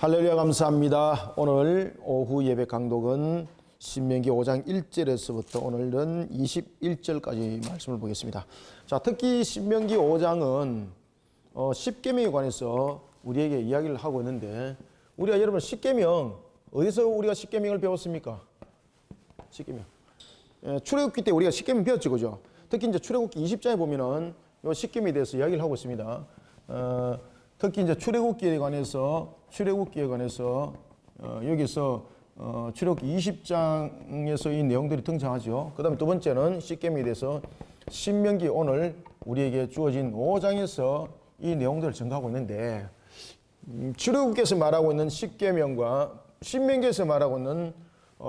할렐루야 감사합니다. 오늘 오후 예배 강독은 신명기 5장 1절에서부터 오늘은 21절까지 말씀을 보겠습니다. 자, 특히 신명기 5장은 십계명에 관해서 우리에게 이야기를 하고 있는데 우리가 여러분 십계명 어디서 우리가 십계명을 배웠습니까? 십계명. 출애굽기 때 우리가 십계명 배웠죠, 그죠? 특히 이제 출애굽기 20장에 보면은 이 십계명에 대해서 이야기를 하고 있습니다. 특히 이제 출애굽기에 관해서 여기서 출애굽기 20장에서 이 내용들이 등장하죠. 그다음에 두 번째는 십계명에 대해서 신명기 오늘 우리에게 주어진 5장에서 이 내용들을 증거하고 있는데 출애굽기에서 말하고 있는 십계명과 신명기에서 말하고 있는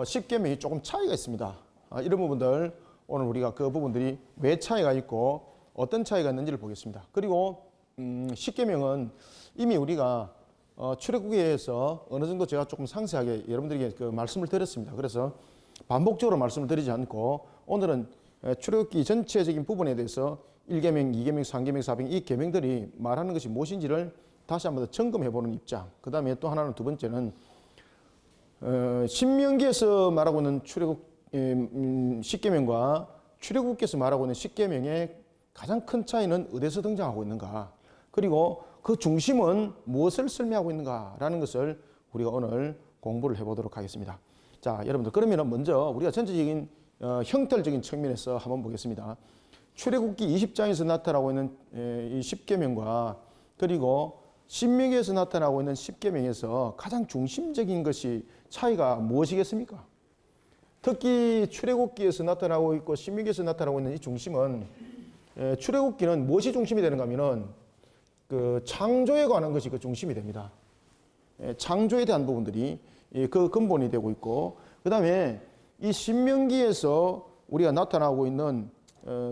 십계명이 조금 차이가 있습니다. 이런 부분들 오늘 우리가 그 부분들이 왜 차이가 있고 어떤 차이가 있는지를 보겠습니다. 그리고 십계명은 이미 우리가 출애굽기에서 어느 정도 제가 조금 상세하게 여러분들에게 그 말씀을 드렸습니다. 그래서 반복적으로 말씀을 드리지 않고 오늘은 출애굽기 전체적인 부분에 대해서 1계명, 2계명, 3계명, 4계명 이 계명들이 말하는 것이 무엇인지를 다시 한번 더 점검해보는 입장. 그 다음에 또 하나는 두 번째는 신명기에서 말하고 있는 십계명과 출애굽기에서 말하고 있는 십계명의 가장 큰 차이는 어디서 등장하고 있는가, 그리고 그 중심은 무엇을 설명하고 있는가라는 것을 우리가 오늘 공부를 해보도록 하겠습니다. 자, 여러분들 그러면 먼저 우리가 전체적인 형태적인 측면에서 한번 보겠습니다. 출애굽기 20장에서 나타나고 있는 이 십계명과 그리고 신명기에서 나타나고 있는 십계명에서 가장 중심적인 것이 차이가 무엇이겠습니까? 특히 출애굽기에서 나타나고 있고 신명기에서 나타나고 있는 이 중심은 출애굽기는 무엇이 중심이 되는가 하면은 그 창조에 관한 것이 그 중심이 됩니다. 창조에 대한 부분들이 그 근본이 되고 있고, 그 다음에 이 신명기에서 우리가 나타나고 있는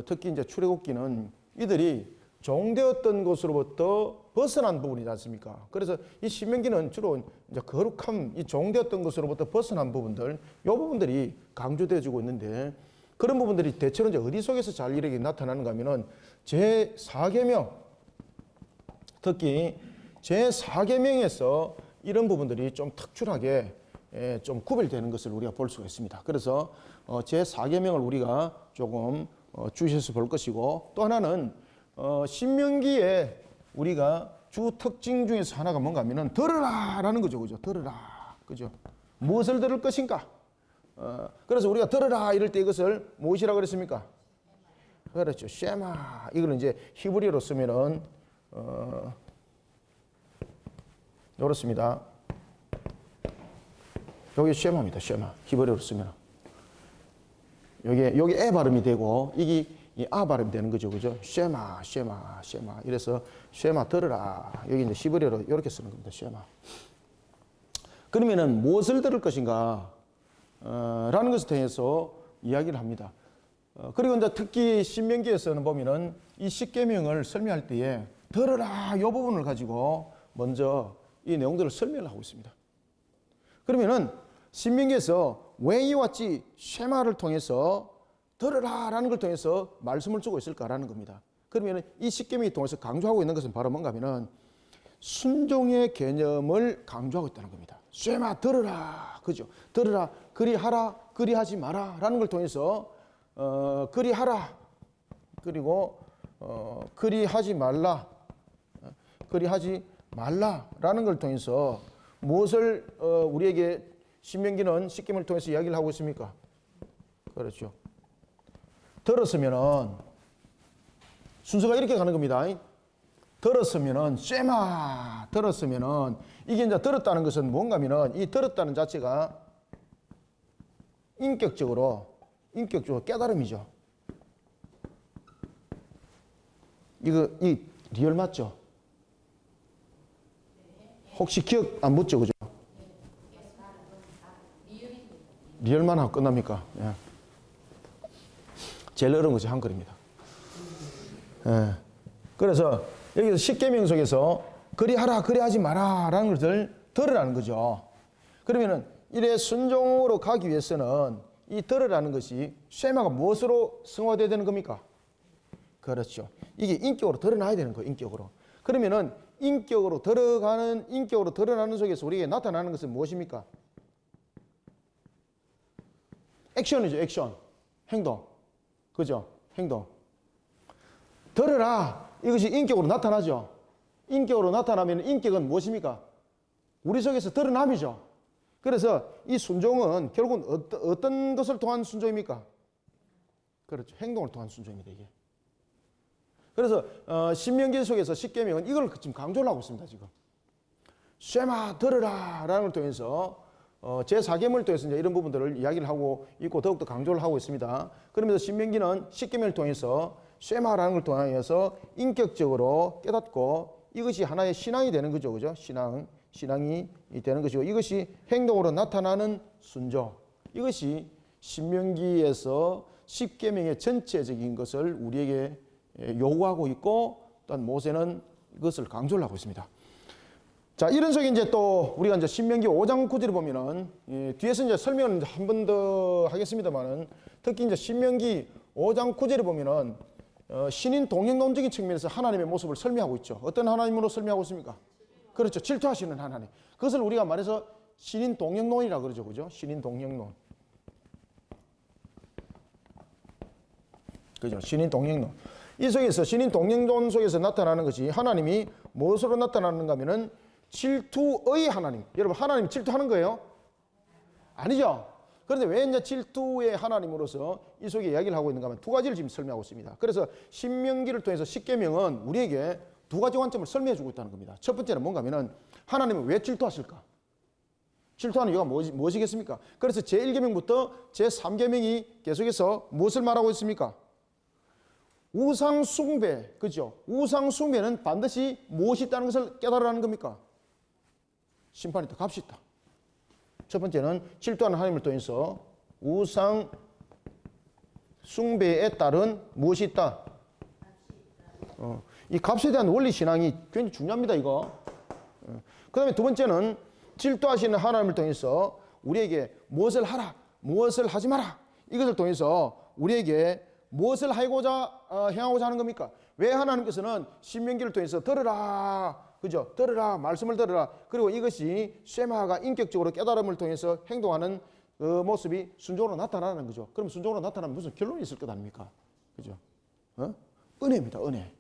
특히 이제 출애굽기는 이들이 종되었던 것으로부터 벗어난 부분이지 않습니까? 그래서 이 신명기는 주로 이제 거룩함, 이 종되었던 것으로부터 벗어난 부분들, 이 부분들이 강조되어지고 있는데 그런 부분들이 대체로 이제 어디 속에서 잘 이렇게 나타나는가 하면은 제4계명, 특히 제4계명에서 이런 부분들이 좀 특출하게 좀 구별되는 것을 우리가 볼 수가 있습니다. 그래서 제4계명을 우리가 조금 주시해서 볼 것이고, 또 하나는 신명기에 우리가 주 특징 중에서 하나가 뭔가 하면은 들으라라는 거죠. 그죠? 들으라. 그죠? 무엇을 들을 것인가? 그래서 우리가 들으라 이럴 때 이것을 무엇이라고 그랬습니까? 그렇죠. 쉐마. 이거는 이제 히브리어로 쓰면은 이렇습니다. 여기 쉐마입니다. 쉐마. 히브리어로 쓰면 여기 에 발음이 되고 이게 이 아 발음이 되는 거죠. 그죠? 쉐마, 쉐마, 쉐마. 이래서 쉐마 들으라. 여기 이제 히브리어로 이렇게 쓰는 겁니다. 쉐마. 그러면은 무엇을 들을 것인가? 라는 것에 대해서 이야기를 합니다. 그리고 이제 특히 신명기에서는 보면은 이 십계명을 설명할 때에 들으라 이 부분을 가지고 먼저 이 내용들을 설명을 하고 있습니다. 그러면은 신명기에서 왜 이왔지 쉐마를 통해서 들으라라는 걸 통해서 말씀을 주고 있을까라는 겁니다. 그러면은 이 십계명을 통해서 강조하고 있는 것은 바로 뭔가 하면은 순종의 개념을 강조하고 있다는 겁니다. 쉐마 들으라, 그죠? 들으라, 그리하라, 그리하지 마라라는 걸 통해서 그리하라, 그리고 그리하지 말라, 그리하지 말라라는 걸 통해서 무엇을 우리에게 신명기는 십계명을 통해서 이야기를 하고 있습니까? 그렇죠. 들었으면은 순서가 이렇게 가는 겁니다. 들었으면은 쉐마, 들었으면은 이게 이제 들었다는 것은 뭔가면은 이 들었다는 자체가 인격적으로 깨달음이죠. 이 리얼 맞죠? 혹시 기억 안 묻죠, 그죠? 리얼만 하고 끝납니까? 예. 제일 어려운 것이 한글입니다. 예. 그래서 여기서 십계명 속에서 그리하라, 그리하지 마라라는 것을 들으라는 거죠. 그러면은 이래 순종으로 가기 위해서는 이 들으라는 것이 쉐마가 무엇으로 승화되어야 되는 겁니까? 그렇죠. 이게 인격으로 드러나야 되는 거예요. 인격으로. 그러면은 인격으로 드러나는 속에서 우리에게 나타나는 것은 무엇입니까? 액션이죠, 액션. 행동. 그죠? 행동. 들으라. 이것이 인격으로 나타나죠. 인격으로 나타나면 인격은 무엇입니까? 우리 속에서 드러남이죠. 그래서 이 순종은 결국은 어떤 것을 통한 순종입니까? 그렇죠. 행동을 통한 순종입니다, 이게. 그래서 신명기 속에서 십계명은 이걸 지금 강조를 하고 있습니다, 지금. 쉐마 들으라 라는 걸 통해서 제4계명을 통해서 이제 이런 부분들을 이야기를 하고 있고 더욱더 강조를 하고 있습니다. 그러면서 신명기는 십계명을 통해서 쉐마라는 걸 통해서 인격적으로 깨닫고 이것이 하나의 신앙이 되는 거죠. 그죠? 신앙이 되는 것이고 이것이 행동으로 나타나는 순종. 이것이 신명기에서 십계명의 전체적인 것을 우리에게 요구하고 있고 또한 모세는 이것을 강조를 하고 있습니다. 자, 이런 속에 이제 또 우리가 이제 신명기 5장 9절을 보면은 뒤에서 이제 설명을 한 번 더 하겠습니다만은 특히 이제 신명기 5장 9절을 보면은 신인 동행론적인 측면에서 하나님의 모습을 설명하고 있죠. 어떤 하나님으로 설명하고 있습니까? 그렇죠. 질투하시는 하나님. 그것을 우리가 말해서 신인 동행론이라고 그러죠. 그죠? 신인 동행론. 그죠? 신인 동행론. 이 속에서 신인 동행론 속에서 나타나는 것이 하나님이 무엇으로 나타나는가 하면은 질투의 하나님. 여러분, 하나님 질투하는 거예요? 아니죠. 그런데 왜 이제 질투의 하나님으로서 이 속에 이야기를 하고 있는가 하면 두 가지를 지금 설명하고 있습니다. 그래서 신명기를 통해서 십계명은 우리에게 두 가지 관점을 설명해 주고 있다는 겁니다. 첫 번째는 뭔가 하면은 하나님은 왜 질투하실까? 질투하는 이유가 무엇이겠습니까? 그래서 제1계명부터 제3계명이 계속해서 무엇을 말하고 있습니까? 우상 숭배, 그죠? 우상 숭배는 반드시 무엇이 있다는 것을 깨달으라는 겁니까? 심판이 있다, 값이 있다. 첫 번째는 질투하는 하나님을 통해서 우상 숭배에 따른 무엇이 있다? 이 값에 대한 원리 신앙이 굉장히 중요합니다, 이거. 그 다음에 두 번째는 질투하시는 하나님을 통해서 우리에게 무엇을 하라, 무엇을 하지 마라. 이것을 통해서 우리에게 무엇을 행하고자 하는 겁니까? 왜 하나님께서는 신명기를 통해서 들으라, 그죠? 들으라, 말씀을 들으라. 그리고 이것이 쉐마가 인격적으로 깨달음을 통해서 행동하는 그 모습이 순종으로 나타나는 거죠. 그럼 순종으로 나타나면 무슨 결론이 있을 것 아닙니까? 그죠? 은혜입니다, 은혜.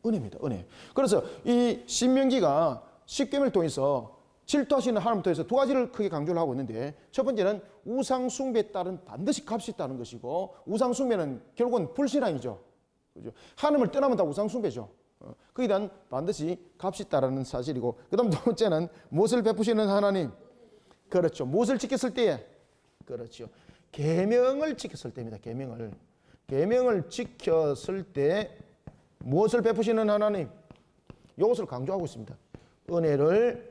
은혜입니다, 은혜. 그래서 이 신명기가 십계명을 통해서 질투하시는 하나님을 통해서 두 가지를 크게 강조를 하고 있는데 첫 번째는 우상 숭배에 따른 반드시 값이 있다는 것이고 우상 숭배는 결국은 불신앙이죠. 그죠? 하나님을 떠나면 다 우상 숭배죠. 거기에 대한 반드시 값이 있다는 사실이고 그다음 두 번째는 무엇을 베푸시는 하나님? 그렇죠. 무엇을 지켰을 때에? 그렇죠. 계명을 지켰을 때입니다. 계명을 지켰을 때 무엇을 베푸시는 하나님? 이것을 강조하고 있습니다. 은혜를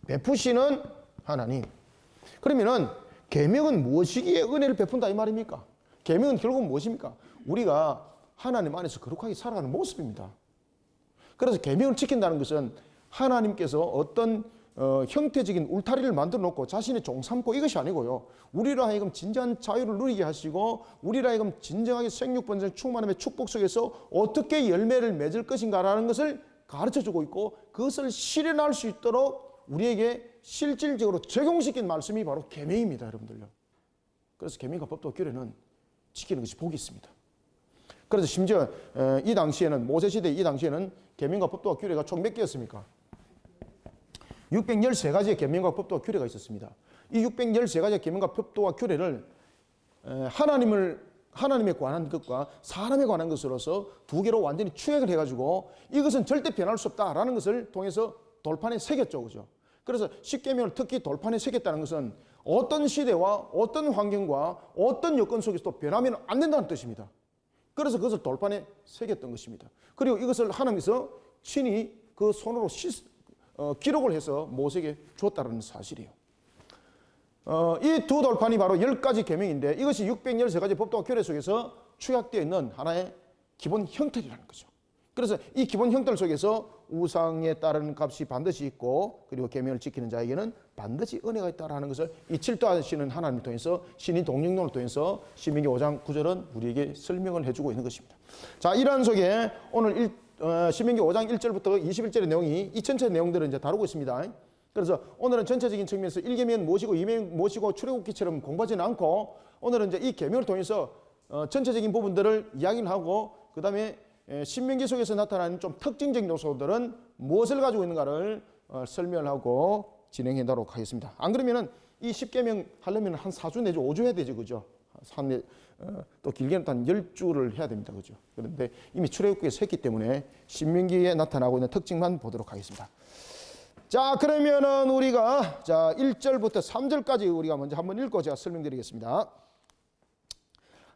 베푸시는 하나님. 그러면은 계명은 무엇이기에 은혜를 베푼다 이 말입니까? 계명은 결국은 무엇입니까? 우리가 하나님 안에서 거룩하게 살아가는 모습입니다. 그래서 계명을 지킨다는 것은 하나님께서 어떤 형태적인 울타리를 만들어 놓고 자신의 종 삼고 이것이 아니고요. 우리로 하여금 진정한 자유를 누리게 하시고 우리로 하여금 진정하게 생육번성 충만함의 축복 속에서 어떻게 열매를 맺을 것인가라는 것을 가르쳐주고 있고 그것을 실현할 수 있도록 우리에게 실질적으로 적용시킨 말씀이 바로 계명입니다, 여러분들요. 그래서 계명과 법도와 규례는 지키는 것이 복이 있습니다. 그래서 심지어 이 당시에는 모세시대 이 당시에는 계명과 법도와 규례가 총 몇 개였습니까? 613가지의 계명과 법도와 규례가 있었습니다. 이 613가지의 계명과 법도와 규례를 하나님에 관한 것과 사람에 관한 것으로서 두 개로 완전히 추액을 해가지고 이것은 절대 변할 수 없다라는 것을 통해서 돌판에 새겼죠, 그죠? 그래서 십계명을 특히 돌판에 새겼다는 것은 어떤 시대와 어떤 환경과 어떤 여건 속에서도 변하면 안 된다는 뜻입니다. 그래서 그것을 돌판에 새겼던 것입니다. 그리고 이것을 하나님께서 친히 그 손으로 기록을 해서 모세에게 줬다는 사실이에요. 이 두 돌판이 바로 10가지 계명인데 이것이 613가지 법도와 규례 속에서 축약되어 있는 하나의 기본 형태라는 거죠. 그래서 이 기본 형태 속에서 우상에 따른 값이 반드시 있고 그리고 계명을 지키는 자에게는 반드시 은혜가 있다라는 것을 이 질투하시는 하나님을 통해서 신인 동력론을 통해서 신명기 5장 9절은 우리에게 설명을 해주고 있는 것입니다. 자, 이러한 속에 오늘 신명기 5장 1절부터 21절의 내용이 이 전체 내용들을 이제 다루고 있습니다. 그래서 오늘은 전체적인 측면에서 1계명 모시고 2계명 모시고 출애굽기처럼 공부하지는 않고 오늘은 이제 이 계명을 통해서 전체적인 부분들을 이야기를 하고 그 다음에 신명기 속에서 나타나는 좀 특징적인 요소들은 무엇을 가지고 있는가를 설명을 하고 진행해 나도록 하겠습니다. 안 그러면은 이 10계명 하려면 한 4주 내지 5주 해야 되죠. 그죠? 또 길게는 한 10주를 해야 됩니다. 그죠? 그런데 이미 출애굽기에서 했기 때문에 신명기에 나타나고 있는 특징만 보도록 하겠습니다. 자, 그러면은 우리가 1절부터 3절까지 우리가 먼저 한번 읽고 제가 설명드리겠습니다.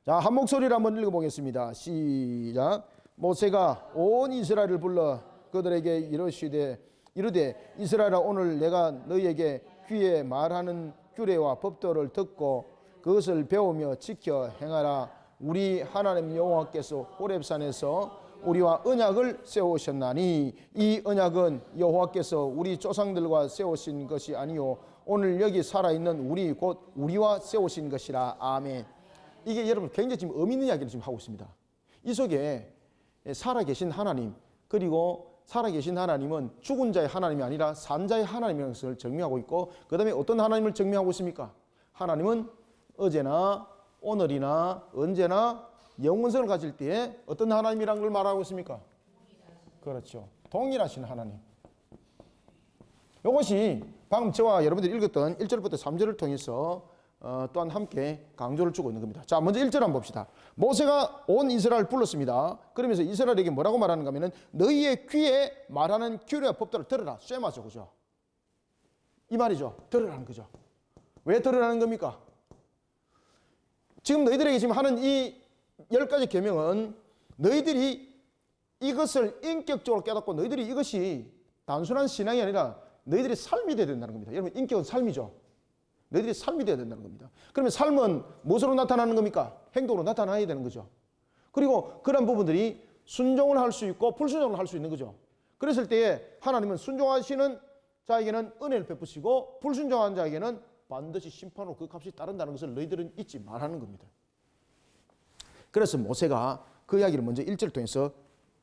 자, 한 목소리로 한번 읽어보겠습니다. 시작. 모세가 온 이스라엘을 불러 그들에게 이르되 이스라엘아, 오늘 내가 너희에게 귀에 말하는 규례와 법도를 듣고 그것을 배우며 지켜 행하라. 우리 하나님 여호와께서 호렙산에서 우리와 언약을 세우셨나니 이 언약은 여호와께서 우리 조상들과 세우신 것이 아니요 오늘 여기 살아있는 우리 곧 우리와 세우신 것이라. 아멘. 이게 여러분 굉장히 지금 의미 있는 이야기를 지금 하고 있습니다. 이 속에 살아계신 하나님, 그리고 살아계신 하나님은 죽은 자의 하나님이 아니라 산 자의 하나님이라는 것을 증명하고 있고, 그 다음에 어떤 하나님을 증명하고 있습니까? 하나님은 어제나 오늘이나 언제나 영원성을 가질 때에 어떤 하나님이라는 걸 말하고 있습니까? 그렇죠. 동일하신 하나님. 이것이 방금 저와 여러분들이 읽었던 1절부터 3절을 통해서 또한 함께 강조를 주고 있는 겁니다. 자, 먼저 1절 한번 봅시다. 모세가 온 이스라엘을 불렀습니다. 그러면서 이스라엘에게 뭐라고 말하는가 하면 너희의 귀에 말하는 규례와 법도를 들으라. 쇠마죠. 그죠? 이 말이죠. 들으라는 거죠. 왜 들으라는 겁니까? 지금 너희들에게 지금 하는 이 10가지 계명은 너희들이 이것을 인격적으로 깨닫고 너희들이 이것이 단순한 신앙이 아니라 너희들이 삶이 되어야 된다는 겁니다. 여러분, 인격은 삶이죠. 너희들이 삶이 되어야 된다는 겁니다. 그러면 삶은 무엇으로 나타나는 겁니까? 행동으로 나타나야 되는 거죠. 그리고 그런 부분들이 순종을 할 수 있고 불순종을 할 수 있는 거죠. 그랬을 때에 하나님은 순종하시는 자에게는 은혜를 베푸시고 불순종한 자에게는 반드시 심판으로 그 값이 따른다는 것을 너희들은 잊지 말라는 겁니다. 그래서 모세가 그 이야기를 먼저 1절을 통해서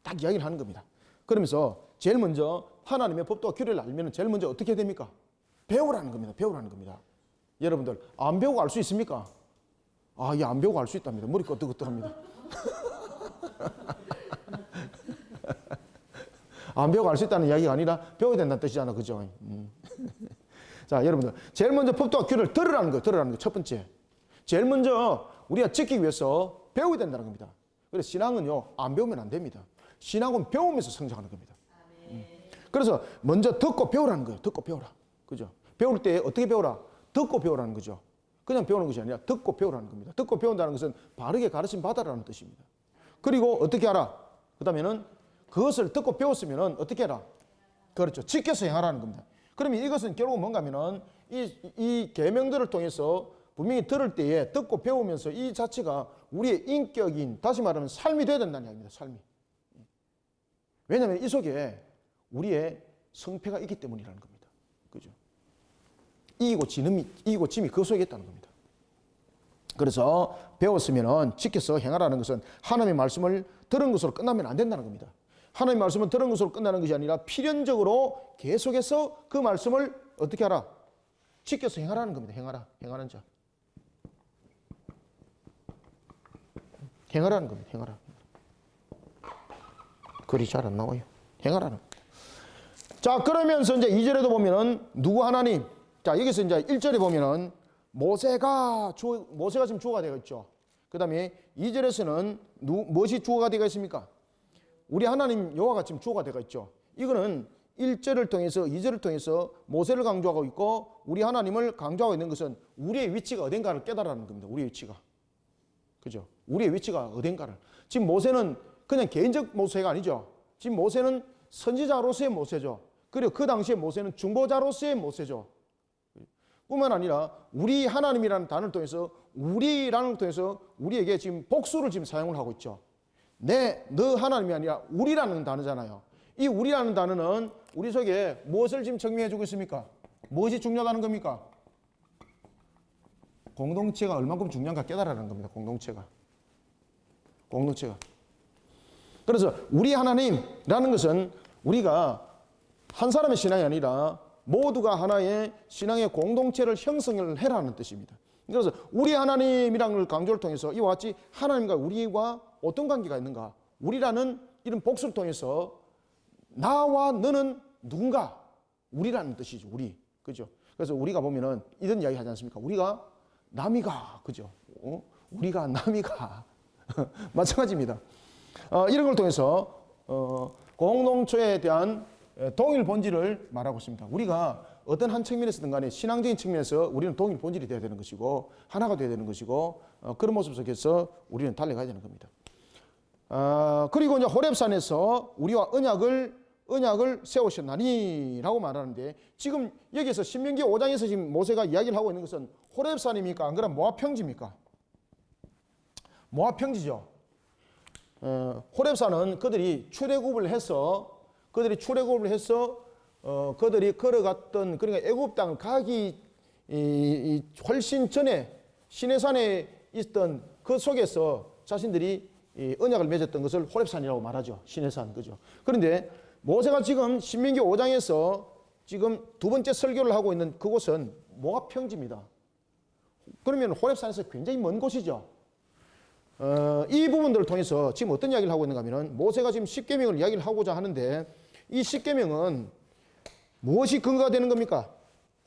딱 이야기를 하는 겁니다. 그러면서 제일 먼저 하나님의 법도와 규례를 알면 제일 먼저 어떻게 해야 됩니까? 배우라는 겁니다. 배우라는 겁니다. 여러분들 안 배우고 알 수 있습니까? 아, 예, 안 배우고 알 수 있답니다. 머리 끄덕끄덕합니다. 안 배우고 알 수 있다는 이야기가 아니라 배워야 된다는 뜻이잖아. 그죠? 자, 여러분들 제일 먼저 법도와 규례를 들으라는 거예요. 들으라는 거 첫 번째. 제일 먼저 우리가 지키기 위해서 배워야 된다는 겁니다. 그래서 신앙은요, 안 배우면 안 됩니다. 신앙은 배우면서 성장하는 겁니다. 그래서 먼저 듣고 배우라는 거예요. 듣고 배우라. 그죠? 배울 때 어떻게 배우라? 듣고 배우라는 거죠. 그냥 배우는 것이 아니라 듣고 배우라는 겁니다. 듣고 배운다는 것은 바르게 가르침 받아라는 뜻입니다. 그리고 어떻게 하라? 그 다음에는 그것을 듣고 배웠으면 어떻게 해라? 그렇죠. 지켜서 행하라는 겁니다. 그러면 이것은 결국 뭔가 하면은 이 계명들을 통해서 분명히 들을 때에 듣고 배우면서 이 자체가 우리의 인격인, 다시 말하면 삶이 되어야 된다는 이야기입니다. 삶이. 왜냐하면 이 속에 우리의 성패가 있기 때문이라는 겁니다. 그죠? 이기고 짐이 그 속에 있다는 겁니다. 그래서 배웠으면 지켜서 행하라는 것은 하나님의 말씀을 들은 것으로 끝나면 안 된다는 겁니다. 하나님의 말씀을 들은 것으로 끝나는 것이 아니라 필연적으로 계속해서 그 말씀을 어떻게 하라? 지켜서 행하라는 겁니다. 행하는 자. 행하라는 겁니다. 행하라. 글이 잘 안 나와요. 행하라는. 자, 그러면서 이제 2절에도 보면은 누구 하나님? 자, 여기서 이제 1절에 보면은 모세가 지금 주어가 되어 있죠. 그 다음에 2절에서는 무엇이 주어가 되어 있습니까? 우리 하나님 여호와가 지금 주어가 되어 있죠. 이거는 1절을 통해서 2절을 통해서 모세를 강조하고 있고 우리 하나님을 강조하고 있는 것은 우리의 위치가 어딘가를 깨달으라는 겁니다. 우리의 위치가. 그죠? 우리의 위치가 어딘가를. 지금 모세는 그냥 개인적 모세가 아니죠. 지금 모세는 선지자로서의 모세죠. 그리고 그 당시에 모세는 중보자로서의 모세죠. 뿐만 아니라 우리 하나님이라는 단어를 통해서 우리라는 걸 통해서 우리에게 지금 복수를 지금 사용을 하고 있죠. 너 하나님이 아니라 우리라는 단어잖아요. 이 우리라는 단어는 우리 속에 무엇을 지금 증명해 주고 있습니까? 무엇이 중요하다는 겁니까? 공동체가 얼만큼 중요한가 깨달으라는 겁니다. 공동체가. 그래서 우리 하나님이라는 것은 우리가 한 사람의 신앙이 아니라 모두가 하나의 신앙의 공동체를 형성을 해라는 뜻입니다. 그래서 우리 하나님이라는 걸 강조를 통해서 이와 같이 하나님과 우리와 어떤 관계가 있는가? 우리라는 이런 복수를 통해서 나와 너는 누군가? 우리라는 뜻이죠. 우리. 그죠? 그래서 우리가 보면은 이런 이야기 하지 않습니까? 우리가 남이가. 그죠? 우리가 남이가. 마찬가지입니다. 이런 걸 통해서 공동체에 대한 동일 본질을 말하고 있습니다. 우리가 어떤 한 측면에서든 간에 신앙적인 측면에서 우리는 동일 본질이 되어야 되는 것이고 하나가 되어야 되는 것이고 그런 모습 속에서 우리는 달려가야 되는 겁니다. 그리고 이제 호렙산에서 우리와 언약을 세우셨나니라고 말하는데 지금 여기에서 신명기 5장에서 지금 모세가 이야기를 하고 있는 것은 호렙산입니까? 안 그러면 모압 평지입니까? 모압 평지죠. 호렙산은 그들이 출애굽을 해서 그들이 걸어갔던 그러니까 애굽 땅을 가기 훨씬 전에 시내산에 있던 그 속에서 자신들이 언약을 맺었던 것을 호렙산이라고 말하죠. 시내산 그죠. 그런데 모세가 지금 신명기 5장에서 지금 두 번째 설교를 하고 있는 그곳은 모압 평지입니다. 그러면 호렙산에서 굉장히 먼 곳이죠. 이 부분들을 통해서 지금 어떤 이야기를 하고 있는가 하면 모세가 지금 십계명을 이야기를 하고자 하는데 이 십계명은 무엇이 근거가 되는 겁니까?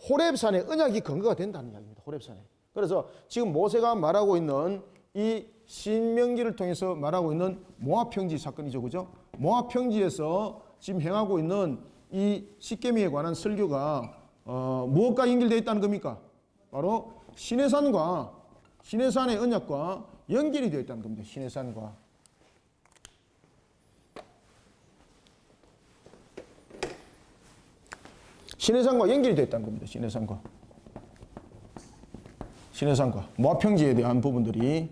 호렙산의 언약이 근거가 된다는 이야기입니다. 호렙산에. 그래서 지금 모세가 말하고 있는 이 신명기를 통해서 말하고 있는 모압 평지 사건이죠. 그죠? 모압 평지에서 지금 행하고 있는 이 십계명에 관한 설교가 무엇과 연결되어 있다는 겁니까? 바로 시내산의 언약과 연결이 되어 있다는 겁니다. 시내산과. 시내산과 연결이 되어 있다는 겁니다. 시내산과. 모압 평지에 대한 부분들이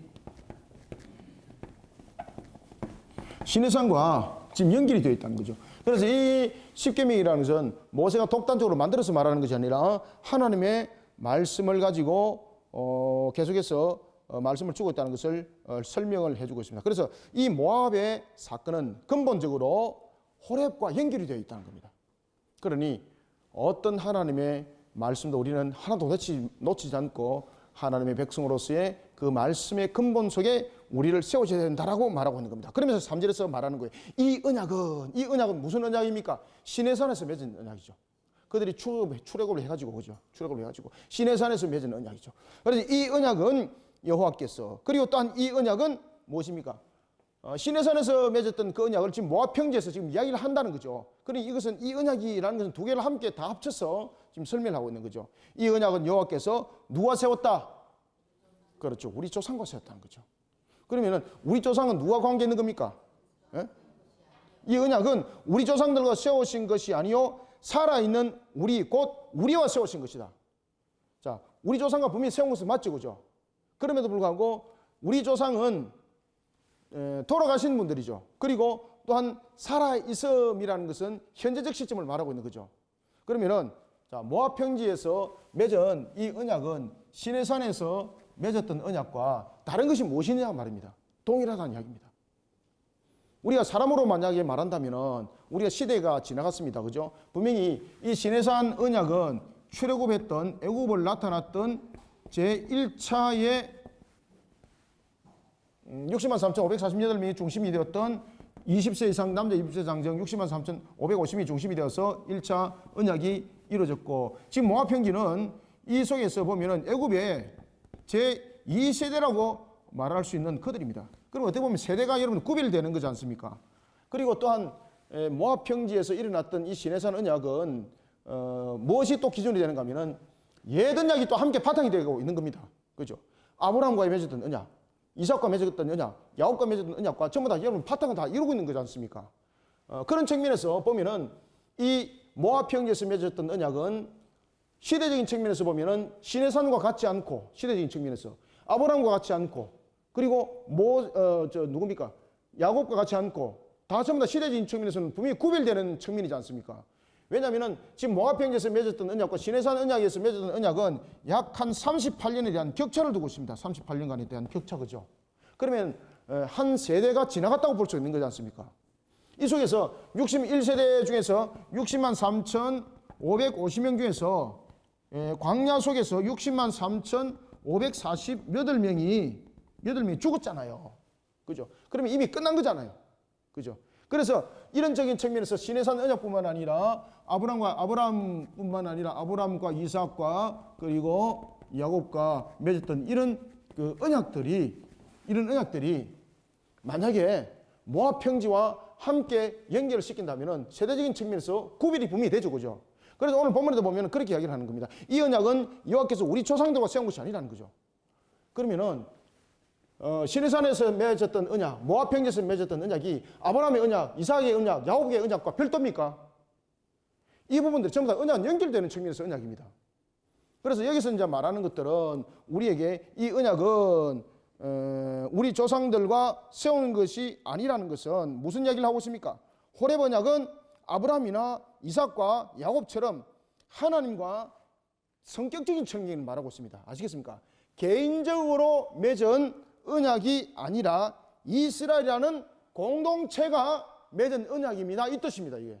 시내산과 지금 연결이 되어 있다는 거죠. 그래서 이 십계명이라는 것은 모세가 독단적으로 만들어서 말하는 것이 아니라 하나님의 말씀을 가지고 계속해서 말씀을 주고 있다는 것을 설명을 해주고 있습니다. 그래서 이 모압의 사건은 근본적으로 호렙과 연결이 되어 있다는 겁니다. 그러니 어떤 하나님의 말씀도 우리는 하나도 놓치지 않고 하나님의 백성으로서의 그 말씀의 근본 속에 우리를 세우셔야 된다라고 말하고 있는 겁니다. 그러면서 3절에서 말하는 거예요. 이 언약은 무슨 언약입니까? 시내산에서 맺은 언약이죠. 그들이 출애굽을 해가지고 그죠? 출애굽을 해가지고 시내산에서 맺은 언약이죠. 그래서 이 언약은 여호와께서 그리고 또한 이 언약은 무엇입니까? 시내산에서 맺었던 그 언약을 지금 모압 평지에서 지금 이야기를 한다는 거죠. 그러니 이것은 이 언약이라는 것은 두 개를 함께 다 합쳐서 지금 설명을 하고 있는 거죠. 이 언약은 여호와께서 누가 세웠다? 그렇죠. 우리 조상과 세웠다는 거죠. 그러면은 우리 조상은 누가 관계 있는 겁니까? 예? 이 언약은 우리 조상들과 세우신 것이 아니요 살아있는 우리 곧 우리와 세우신 것이다. 자, 우리 조상과 분명히 세운 것은 맞죠, 그죠? 그럼에도 불구하고 우리 조상은 돌아가신 분들이죠. 그리고 또한 살아있음이라는 것은 현재적 시점을 말하고 있는 거죠. 그러면은 자, 모압 평지에서 맺은 이 언약은 시내산에서 맺었던 언약과 다른 것이 무엇이냐 말입니다. 동일하다는 이야기입니다. 우리가 사람으로 만약에 말한다면은 우리가 시대가 지나갔습니다. 그죠? 분명히 이 시내산 언약은 출애굽했던 애굽을 나타났던 제1차의 60만 3,548명이 중심이 되었던 20세 이상 남자 입세 장정 60만 3,550명이 중심이 되어서 1차 언약이 이루어졌고 지금 모압 평지는 이 속에서 보면은 애굽의 제2세대라고 말할 수 있는 그들입니다. 그럼 어떻게 보면 세대가 여러분 구별되는 거지 않습니까? 그리고 또한 모압 평지에서 일어났던 이 시내산 언약은 무엇이 또 기준이 되는가 하면은 옛 언약이 또 함께 바탕이 되고 있는 겁니다. 그죠? 아브라함과 맺었던 언약, 이삭과 맺었던 언약, 야곱과 맺었던 언약과 전부 다 여러분 바탕을 다 이루고 있는 거지 않습니까? 그런 측면에서 보면은 이 모압 평지에서 맺었던 언약은 시대적인 측면에서 보면은 시내산과 같지 않고 시대적인 측면에서 아브라함과 같지 않고 그리고 누굽니까? 야곱과 같지 않고 다 전부 다 시대적인 측면에서는 분명히 구별되는 측면이지 않습니까? 왜냐하면 지금 모압 평지에서 맺었던 언약과 시내산 언약에서 맺었던 언약은 약 한 38년에 대한 격차를 두고 있습니다. 38년간에 대한 격차 그죠? 그러면 한 세대가 지나갔다고 볼 수 있는 거지 않습니까? 이 속에서 61세대 중에서 60만 3,550명 중에서 광야 속에서 60만 3,548명이 죽었잖아요. 그죠? 그러면 이미 끝난 거잖아요. 그죠? 그래서 이런적인 측면에서 시내산 언약뿐만 아니라 아브라함뿐만 아니라 아브라함과 이삭과 그리고 야곱과 맺었던 이런 언약들이 만약에 모압 평지와 함께 연결을 시킨다면은 세대적인 측면에서 구별이 분명히 되죠. 그죠? 그래서 오늘 본문에도 보면 그렇게 이야기를 하는 겁니다. 이 언약은 여호와께서 우리 조상들과 세운 것이 아니라는 거죠. 그러면은 시내산에서 맺었던 언약, 모압 평지에서 맺었던 언약이 아브라함의 언약, 이삭의 언약, 야곱의 언약과 별도입니까? 이 부분들이 전부 다 언약 연결되는 측면에서 언약입니다. 그래서 여기서 이제 말하는 것들은 우리에게 이 언약은 우리 조상들과 세운 것이 아니라는 것은 무슨 이야기를 하고 있습니까? 호렙 언약은 아브라함이나 이삭과 야곱처럼 하나님과 성격적인 측면을 말하고 있습니다. 아시겠습니까? 개인적으로 맺은 언약이 아니라 이스라엘이라는 공동체가 맺은 언약입니다. 이 뜻입니다. 이게.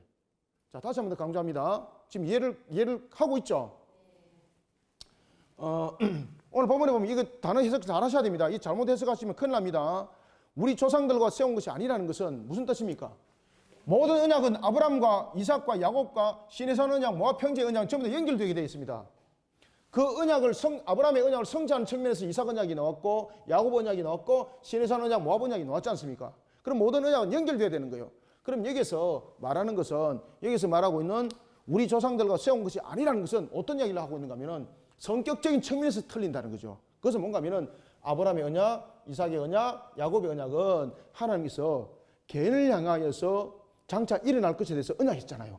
자, 다시 한 번 더 강조합니다. 지금 이해를 하고 있죠? 오늘 본문에 보면 이거 단어 해석 잘 하셔야 됩니다. 이 잘못 해석하시면 큰일 납니다. 우리 조상들과 세운 것이 아니라는 것은 무슨 뜻입니까? 모든 언약은 아브라함과 이삭과 야곱과 시내산 언약, 모압 평지의 언약 전부 다 연결되게 되어 있습니다. 그 언약을 아브라함의 언약을 성취하는 측면에서 이삭 언약이 나왔고 야곱 언약이 나왔고 시내산 언약, 모압 언약이 나왔지 않습니까? 그럼 모든 언약은 연결되어야 되는 거예요. 그럼 여기서 말하는 것은 여기서 말하고 있는 우리 조상들과 세운 것이 아니라는 것은 어떤 이야기를 하고 있는가 하면은 성격적인 측면에서 틀린다는 거죠. 그것은 뭔가 하면은 아브라함의 언약, 이삭의 언약, 야곱의 언약은 하나님께서 개인을 향하여서 장차 일어날 것에 대해서 언약했잖아요.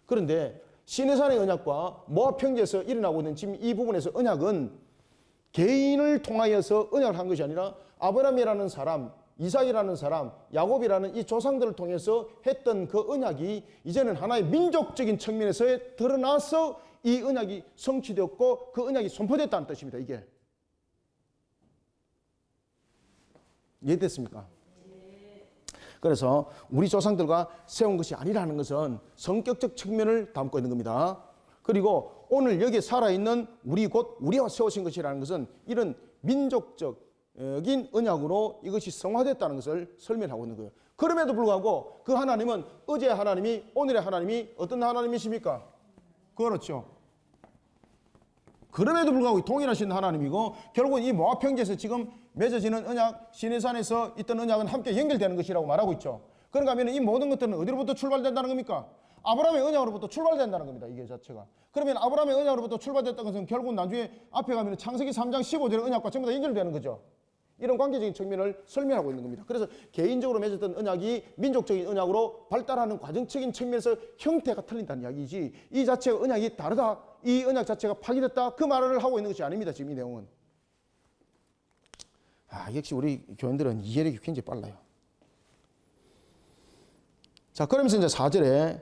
그런데 시내산의 언약과 모압 평지에서 일어나고 있는 지금 이 부분에서 언약은 개인을 통하여서 언약을 한 것이 아니라 아브라함이라는 사람, 이삭이라는 사람, 야곱이라는 이 조상들을 통해서 했던 그 언약이 이제는 하나의 민족적인 측면에서 드러나서 이 언약이 성취되었고 그 언약이 선포됐다는 뜻입니다. 이게 이해됐습니까? 그래서 우리 조상들과 세운 것이 아니라는 것은 성격적 측면을 담고 있는 겁니다. 그리고 오늘 여기에 살아있는 우리와 세우신 것이라는 것은 이런 민족적인 언약으로 이것이 성화됐다는 것을 설명하고 있는 거예요. 그럼에도 불구하고 그 하나님은 어제의 하나님이 오늘의 하나님이 어떤 하나님이십니까? 그렇죠. 그럼에도 불구하고 동일하신 하나님이고 결국은 이 모압 평지에서 지금 맺어지는 언약, 시내산에서 있던 언약은 함께 연결되는 것이라고 말하고 있죠. 그런가 하면 이 모든 것들은 어디로부터 출발된다는 겁니까? 아브라함의 언약으로부터 출발된다는 겁니다. 이게 자체가. 그러면 아브라함의 언약으로부터 출발됐다는 것은 결국은 나중에 앞에 가면 창세기 3장 15절의 언약과 전부 다 연결되는 거죠. 이런 관계적인 측면을 설명하고 있는 겁니다. 그래서 개인적으로 맺었던 언약이 민족적인 언약으로 발달하는 과정적인 측면에서 형태가 틀린다는 이야기지 이 자체의 언약이 다르다, 이 언약 자체가 파기됐다 그 말을 하고 있는 것이 아닙니다. 지금 이 내용은. 역시 우리 교인들은 이해력이 굉장히 빨라요. 자, 그러면서 이제 4절에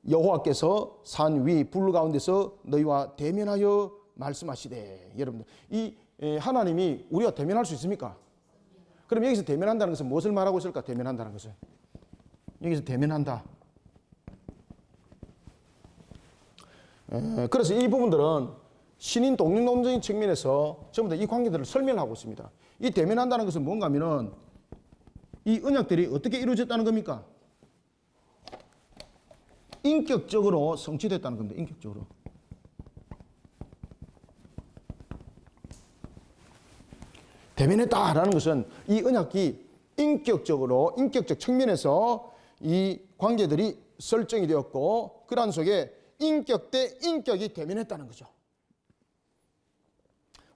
여호와께서 산 위 불 가운데서 너희와 대면하여 말씀하시되. 여러분들 이 하나님이 우리와 대면할 수 있습니까? 그럼 여기서 대면한다는 것은 무엇을 말하고 있을까? 대면한다는 것은 여기서 대면한다. 그래서 이 부분들은 신인 동능론적인 측면에서 전부 다 이 관계들을 설명하고 있습니다. 이 대면한다는 것은 뭔가 하면은 이 언약들이 어떻게 이루어졌다는 겁니까? 인격적으로 성취됐다는 겁니다. 인격적으로. 대면했다라는 것은 이 언약이 인격적 측면에서 이 관계들이 설정이 되었고 그러한 속에 인격 대 인격이 대면했다는 거죠.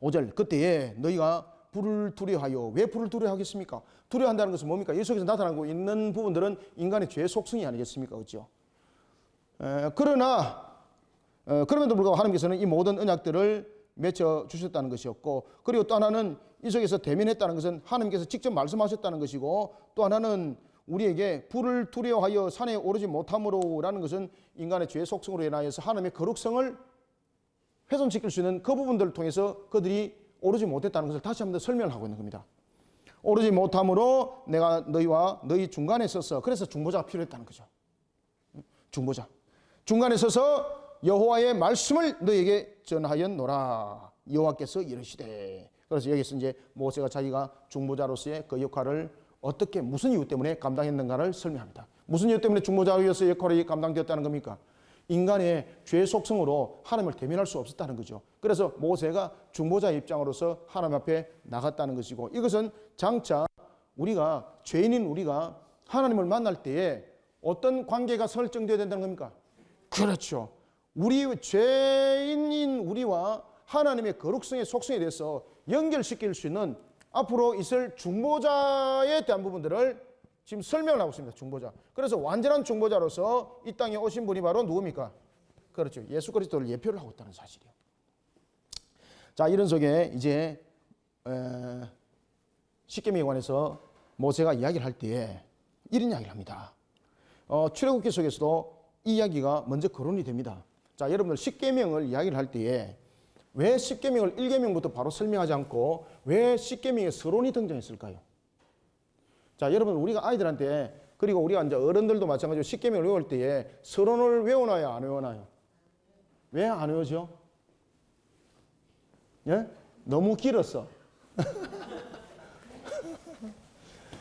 5절 그때에 너희가 불을 두려워하여. 왜 불을 두려워하겠습니까? 두려워한다는 것은 뭡니까? 이 속에서 나타나고 있는 부분들은 인간의 죄의 속성이 아니겠습니까? 그렇죠? 그러나 그럼에도 불구하고 하나님께서는 이 모든 언약들을 맺어 주셨다는 것이었고 그리고 또 하나는 이 속에서 대면했다는 것은 하나님께서 직접 말씀하셨다는 것이고 또 하나는 우리에게 불을 두려워하여 산에 오르지 못함으로라는 것은 인간의 죄의 속성으로 인하여서 하나님의 거룩성을 훼손시킬 수 있는 그 부분들을 통해서 그들이 오르지 못했다는 것을 다시 한번 더 설명을 하고 있는 겁니다. 오르지 못함으로 내가 너희와 너희 중간에 서서, 그래서 중보자가 필요했다는 거죠. 중보자. 중간에 서서 여호와의 말씀을 너희에게 전하였노라. 여호와께서 이르시되. 그래서 여기서 이제 모세가 자기가 중보자로서의 그 역할을 어떻게, 무슨 이유 때문에 감당했는가를 설명합니다. 무슨 이유 때문에 중보자로서의 역할이 감당되었다는 겁니까? 인간의 죄 속성으로 하나님을 대면할 수 없었다는 거죠. 그래서 모세가 중보자의 입장으로서 하나님 앞에 나갔다는 것이고, 이것은 장차 우리가, 죄인인 우리가 하나님을 만날 때에 어떤 관계가 설정되어야 된다는 겁니까? 그렇죠. 우리 죄인인 우리와 하나님의 거룩성의 속성에 대해서 연결시킬 수 있는 앞으로 있을 중보자에 대한 부분들을 지금 설명을 하고 있습니다. 중보자. 그래서 완전한 중보자로서 이 땅에 오신 분이 바로 누굽니까? 그렇죠. 예수 그리스도를 예표를 하고 있다는 사실이에요. 자, 이런 속에 이제 십계명에 관해서 모세가 이야기를 할 때에 이런 이야기를 합니다. 출애굽기 속에서도 이 이야기가 먼저 거론이 됩니다. 자, 여러분들 십계명을 이야기를 할 때에 왜 십계명을 1계명부터 바로 설명하지 않고 왜 십계명에 서론이 등장했을까요? 자, 여러분, 우리가 아이들한테, 그리고 우리가 이제 어른들도 마찬가지로 십계명을 외울 때에 서론을 외우나요, 안 외우나요? 왜 안 외우죠? 예? 너무 길었어.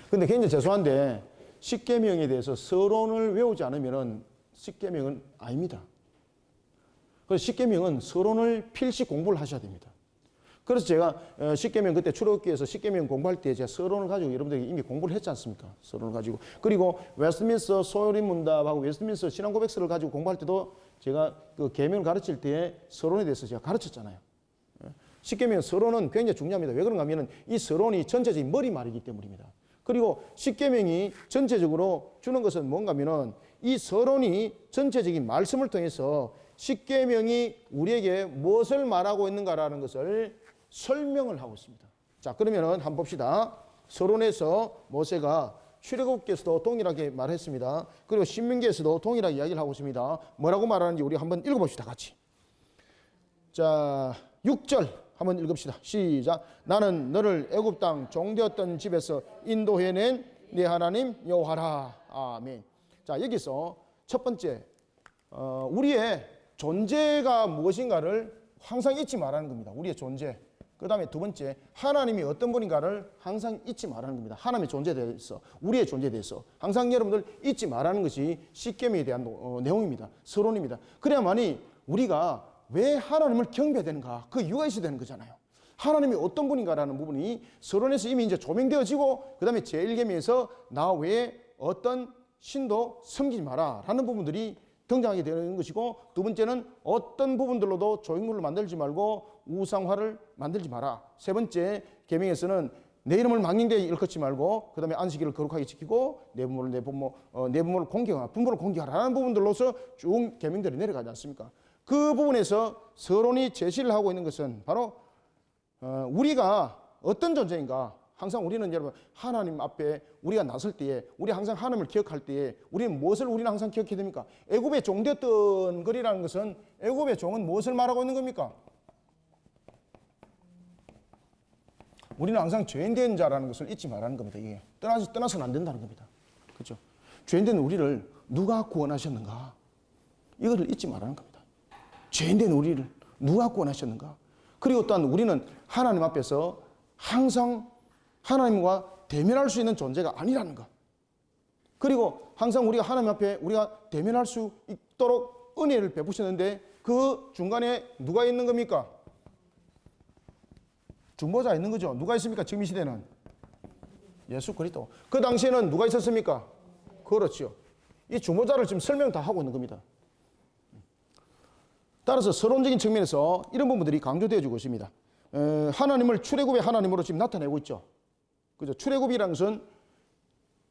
근데 굉장히 죄송한데 십계명에 대해서 서론을 외우지 않으면 십계명은 아닙니다. 그래서 십계명은 서론을 필시 공부를 하셔야 됩니다. 그래서 제가 십계명 그때 출애굽기에서 십계명 공부할 때 제가 서론을 가지고 여러분들에게 이미 공부를 했지 않습니까? 서론을 가지고. 그리고 웨스트민스터 소요림 문답하고 웨스트민스터 신앙 고백서를 가지고 공부할 때도 제가 그 계명을 가르칠 때에 서론에 대해서 제가 가르쳤잖아요. 십계명 서론은 굉장히 중요합니다. 왜 그런가 하면은 이 서론이 전체적인 머리말이기 때문입니다. 그리고 십계명이 전체적으로 주는 것은 뭔가 하면은 이 서론이 전체적인 말씀을 통해서 십계명이 우리에게 무엇을 말하고 있는가라는 것을 설명을 하고 있습니다. 자, 그러면은 한번 봅시다. 서론에서 모세가 출애굽기에서도 동일하게 말했습니다. 그리고 신명기에서도 동일하게 이야기를 하고 있습니다. 뭐라고 말하는지 우리 한번 읽어봅시다, 같이. 자, 6절 한번 읽읍시다. 시작. 나는 너를 애굽 땅 종되었던 집에서 인도해낸 네 하나님 여호와라. 아멘. 자, 여기서 첫 번째 우리의 존재가 무엇인가를 항상 잊지 말라는 겁니다. 우리의 존재. 그 다음에 두 번째, 하나님이 어떤 분인가를 항상 잊지 말라는 겁니다. 하나님의 존재에 대해서, 우리의 존재에 대해서 항상 여러분들 잊지 말라는 것이 십계명에 대한 내용입니다. 서론입니다. 그래야만이 우리가 왜 하나님을 경배해야 되는가, 그 이유가 있어야 되는 거잖아요. 하나님이 어떤 분인가라는 부분이 서론에서 이미 이제 조명되어지고, 그 다음에 제1계명에서 나 외에 어떤 신도 섬기지 마라 라는 부분들이 등장하게 되는 것이고, 두 번째는 어떤 부분들로도 조형물을 만들지 말고 우상화를 만들지 마라. 세 번째 계명에서는 내 이름을 망령되이 일컫지 말고, 그 다음에 안식일을 거룩하게 지키고 내 부모를 공경하라, 부모를 공경하라는 부분들로서 쭉 계명들이 내려가지 않습니까? 그 부분에서 서론이 제시를 하고 있는 것은 바로 우리가 어떤 존재인가. 항상 우리는 여러분 하나님 앞에 우리가 나설 때에, 우리 항상 하나님을 기억할 때에 우리는 무엇을 우리는 항상 기억해야 됩니까? 애굽의 종되었던 거리라는 것은, 애굽의 종은 무엇을 말하고 있는 겁니까? 우리는 항상 죄인된 자라는 것을 잊지 말라는 겁니다. 이게 떠나서는 안 된다는 겁니다. 그렇죠? 죄인된 우리를 누가 구원하셨는가? 이거를 잊지 말라는 겁니다. 죄인된 우리를 누가 구원하셨는가? 그리고 또한 우리는 하나님 앞에서 항상 하나님과 대면할 수 있는 존재가 아니라는 것. 그리고 항상 우리가 하나님 앞에 우리가 대면할 수 있도록 은혜를 베푸셨는데, 그 중간에 누가 있는 겁니까? 중보자 있는 거죠. 누가 있습니까? 지금 이 시대는 예수 그리스도. 그 당시에는 누가 있었습니까? 그렇죠. 이 중보자를 지금 설명 다 하고 있는 겁니다. 따라서 서론적인 측면에서 이런 부분들이 강조되어지고 있습니다. 하나님을 출애굽의 하나님으로 지금 나타내고 있죠. 그죠? 출애굽이라는 것은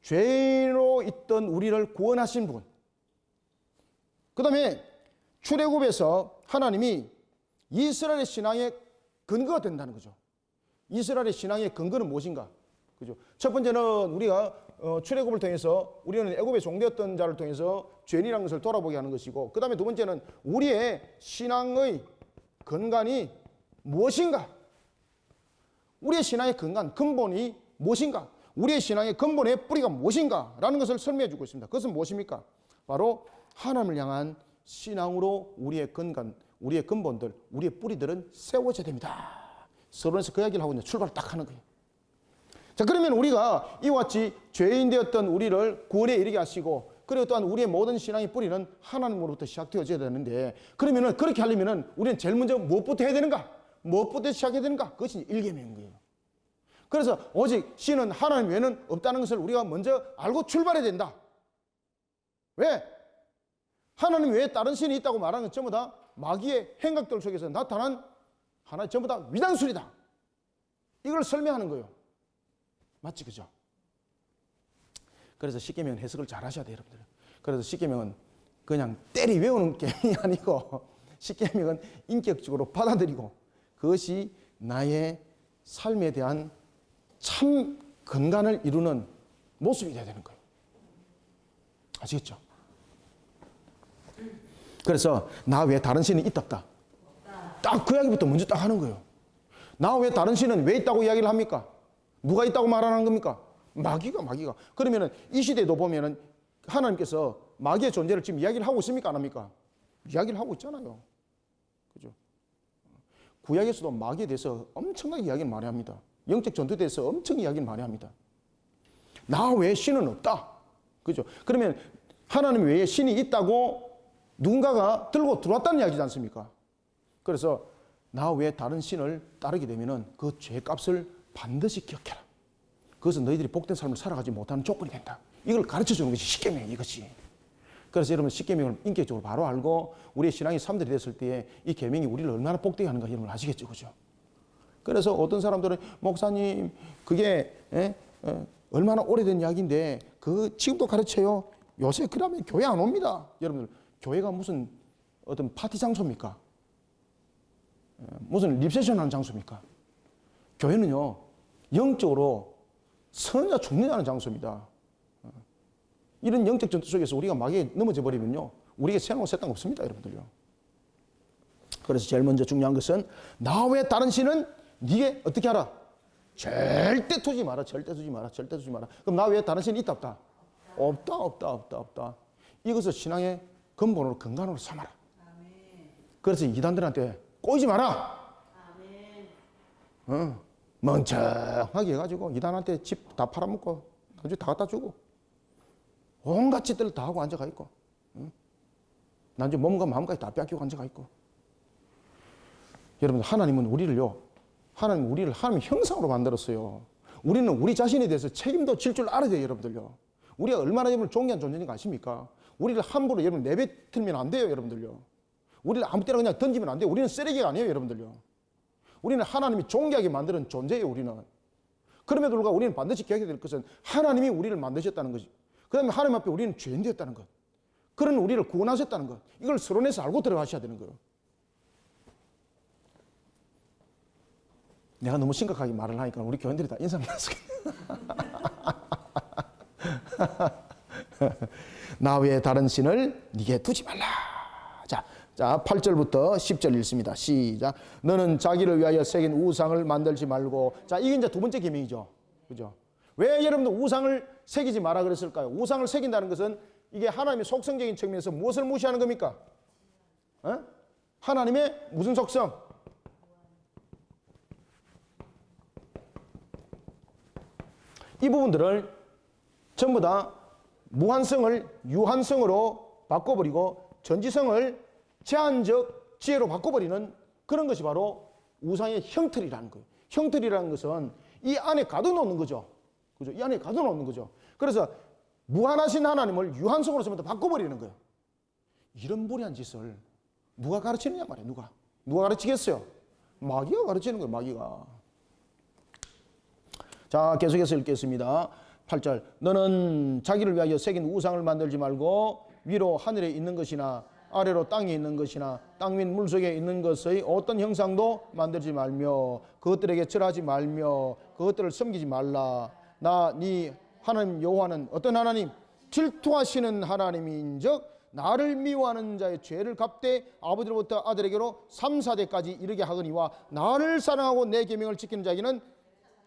죄인으로 있던 우리를 구원하신 분. 그 다음에 출애굽에서 하나님이 이스라엘의 신앙의 근거가 된다는 거죠. 이스라엘의 신앙의 근거는 무엇인가? 그죠? 첫 번째는 우리가 출애굽을 통해서 우리는 애굽의 종되었던 자를 통해서 죄인이라는 것을 돌아보게 하는 것이고, 그 다음에 두 번째는 우리의 신앙의 근간이 무엇인가? 우리의 신앙의 근간이 무엇인가? 우리의 신앙의 근본의 뿌리가 무엇인가? 라는 것을 설명해 주고 있습니다. 그것은 무엇입니까? 바로 하나님을 향한 신앙으로 우리의 근간, 우리의 근본들, 우리의 뿌리들은 세워져야 됩니다. 서론에서 그 이야기를 하고 이제 출발을 딱 하는 거예요. 자, 그러면 우리가 이와 같이 죄인 되었던 우리를 구원에 이르게 하시고, 그리고 또한 우리의 모든 신앙의 뿌리는 하나님으로부터 시작되어져야 되는데, 그러면은 그렇게 하려면은 우리는 제일 먼저 무엇부터 해야 되는가? 무엇부터 시작해야 되는가? 그것이 일계명인 거예요. 그래서 오직 신은 하나님 외에는 없다는 것을 우리가 먼저 알고 출발해야 된다. 왜? 하나님 외에 다른 신이 있다고 말하는 건 전부 다 마귀의 행각들 속에서 나타난 하나의 전부 다 위단술이다. 이걸 설명하는 거예요. 맞지, 그죠? 그래서 십계명은 해석을 잘 하셔야 돼요, 여러분들. 그래서 십계명은 그냥 때리 외우는 계명이 아니고, 십계명은 인격적으로 받아들이고, 그것이 나의 삶에 대한 참 근간을 이루는 모습이 돼야 되는 거예요. 아시겠죠? 그래서 나 외에 다른 신이 있다 없다? 딱 그 이야기부터 먼저 딱 하는 거예요. 나 외에 다른 신은 왜 있다고 이야기를 합니까? 누가 있다고 말하는 겁니까? 마귀가. 그러면은 이 시대도 보면은 하나님께서 마귀의 존재를 지금 이야기를 하고 있습니까? 안 합니까? 이야기를 하고 있잖아요. 그죠? 구약에서도 마귀에 대해서 엄청나게 이야기를 많이 합니다. 영적 전투에 대해서 엄청 이야기를 많이 합니다. 나 외에 신은 없다. 그죠? 그러면 하나님 외에 신이 있다고 누군가가 들고 들어왔다는 이야기지 않습니까? 그래서 나 외에 다른 신을 따르게 되면은 그 죄값을 반드시 기억해라. 그것은 너희들이 복된 삶을 살아가지 못하는 조건이 된다. 이걸 가르쳐 주는 것이 십계명이에요, 이것이. 그래서 여러분 십계명을 인격적으로 바로 알고 우리의 신앙이 삶들이 됐을 때에 이 계명이 우리를 얼마나 복되게 하는가 여러분 아시겠죠, 그죠? 그래서 어떤 사람들은 목사님 그게 얼마나 오래된 이야기인데 그 지금도 가르쳐요. 요새 그러면 교회 안 옵니다. 여러분들 교회가 무슨 어떤 파티 장소입니까? 무슨 립세션 하는 장소입니까? 교회는요 영적으로 서느냐 죽느냐는 장소입니다. 이런 영적 전투 속에서 우리가 마귀에 넘어져 버리면요 우리에게 새로운 세상 없습니다, 여러분들요. 그래서 제일 먼저 중요한 것은 나 외에 다른 신은 네게 어떻게 하라? 절대 두지 마라. 절대 두지 마라. 절대 두지 마라. 그럼 나 외에 다른 신이 있다 없다? 없다. 이것을 신앙의 근본으로 근간으로 삼아라. 그래서 이단들한테 꼬이지 마라. 멍청하게 해가지고 이단한테 집 다 팔아먹고 나중에 다 갖다 주고 온갖 짓들을 다 하고 앉아가 있고 나중에 몸과 마음까지 다 뺏기고 앉아가 있고. 여러분 하나님은 우리를요 하나님의 형상으로 만들었어요. 우리는 우리 자신에 대해서 책임도 질 줄 알아야 돼요, 여러분들요. 우리가 얼마나 여러분 존귀한 존재인지 아십니까? 우리를 함부로 여러분 내뱉으면 안 돼요, 여러분들요. 우리를 아무 때나 그냥 던지면 안 돼요. 우리는 쓰레기가 아니에요, 여러분들요. 우리는 하나님이 존귀하게 만드는 존재예요, 우리는. 그럼에도 불구하고 우리는 반드시 기억해야 될 것은 하나님이 우리를 만드셨다는 것이. 그 다음에 하나님 앞에 우리는 죄인 되었다는 것. 그런 우리를 구원하셨다는 것. 이걸 서론에서 알고 들어가셔야 되는 거예요. 내가 너무 심각하게 말을 하니까 우리 교인들이 다 인상 났어. 나 외에 다른 신을 네게 두지 말라. 자, 8절부터 10절 읽습니다. 시작. 너는 자기를 위하여 새긴 우상을 만들지 말고. 자, 이게 이제 두 번째 계명이죠. 그죠? 왜 여러분들 우상을 새기지 마라 그랬을까요? 우상을 새긴다는 것은 이게 하나님의 속성적인 측면에서 무엇을 무시하는 겁니까? 하나님의 무슨 속성? 이 부분들을 전부 다 무한성을 유한성으로 바꿔버리고 전지성을 제한적 지혜로 바꿔버리는 그런 것이 바로 우상의 형틀이라는 거예요. 형틀이라는 것은 이 안에 가둬놓는 거죠. 그죠? 이 안에 가둬놓는 거죠. 그래서 무한하신 하나님을 유한성으로 전부 다 바꿔버리는 거예요. 이런 무리한 짓을 누가 가르치느냐 말이에요. 누가 가르치겠어요? 마귀가 가르치는 거예요. 마귀가. 자, 계속해서 읽겠습니다. 8절. 너는 자기를 위하여 새긴 우상을 만들지 말고 위로 하늘에 있는 것이나 아래로 땅에 있는 것이나 땅 및 물속에 있는 것의 어떤 형상도 만들지 말며 그것들에게 절하지 말며 그것들을 섬기지 말라. 나 네 하나님 여호와는 어떤 하나님? 질투하시는 하나님인즉 나를 미워하는 자의 죄를 갚되 아버지로부터 아들에게로 3, 4대까지 이르게 하거니와 나를 사랑하고 내 계명을 지키는 자에게는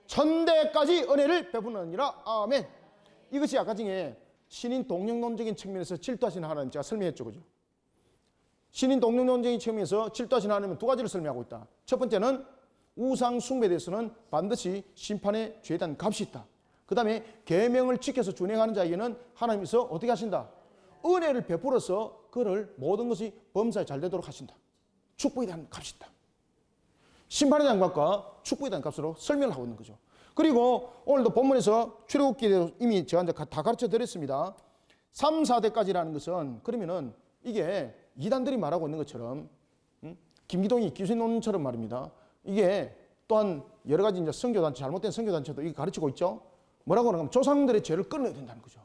천대까지 은혜를 베푸느니라. 아멘. 이것이 아까 중에 신인 동력론적인 측면에서 질투하시는 하나님 제가 설명했죠. 그죠? 신인 동력론적인 측면에서 질투하시는 하나님은 두 가지를 설명하고 있다. 첫 번째는 우상 숭배에 대해서는 반드시 심판의 죄에 대한 값이 있다. 그 다음에 계명을 지켜서 준행하는 자에게는 하나님께서 어떻게 하신다? 은혜를 베풀어서 그를 모든 것이 범사에 잘 되도록 하신다. 축복에 대한 값이 있다. 심판에 대한 값과 축복에 대한 값으로 설명을 하고 있는 거죠. 그리고 오늘도 본문에서 출애굽기에 이미 제가 다 가르쳐 드렸습니다. 3, 4대까지라는 것은 그러면은 이게 이단들이 말하고 있는 것처럼 김기동이 기수논처럼 말입니다. 이게 또한 여러 가지 이제 선교단체, 잘못된 선교단체도 이게 가르치고 있죠. 뭐라고 하는가 하면 조상들의 죄를 끊어야 된다는 거죠.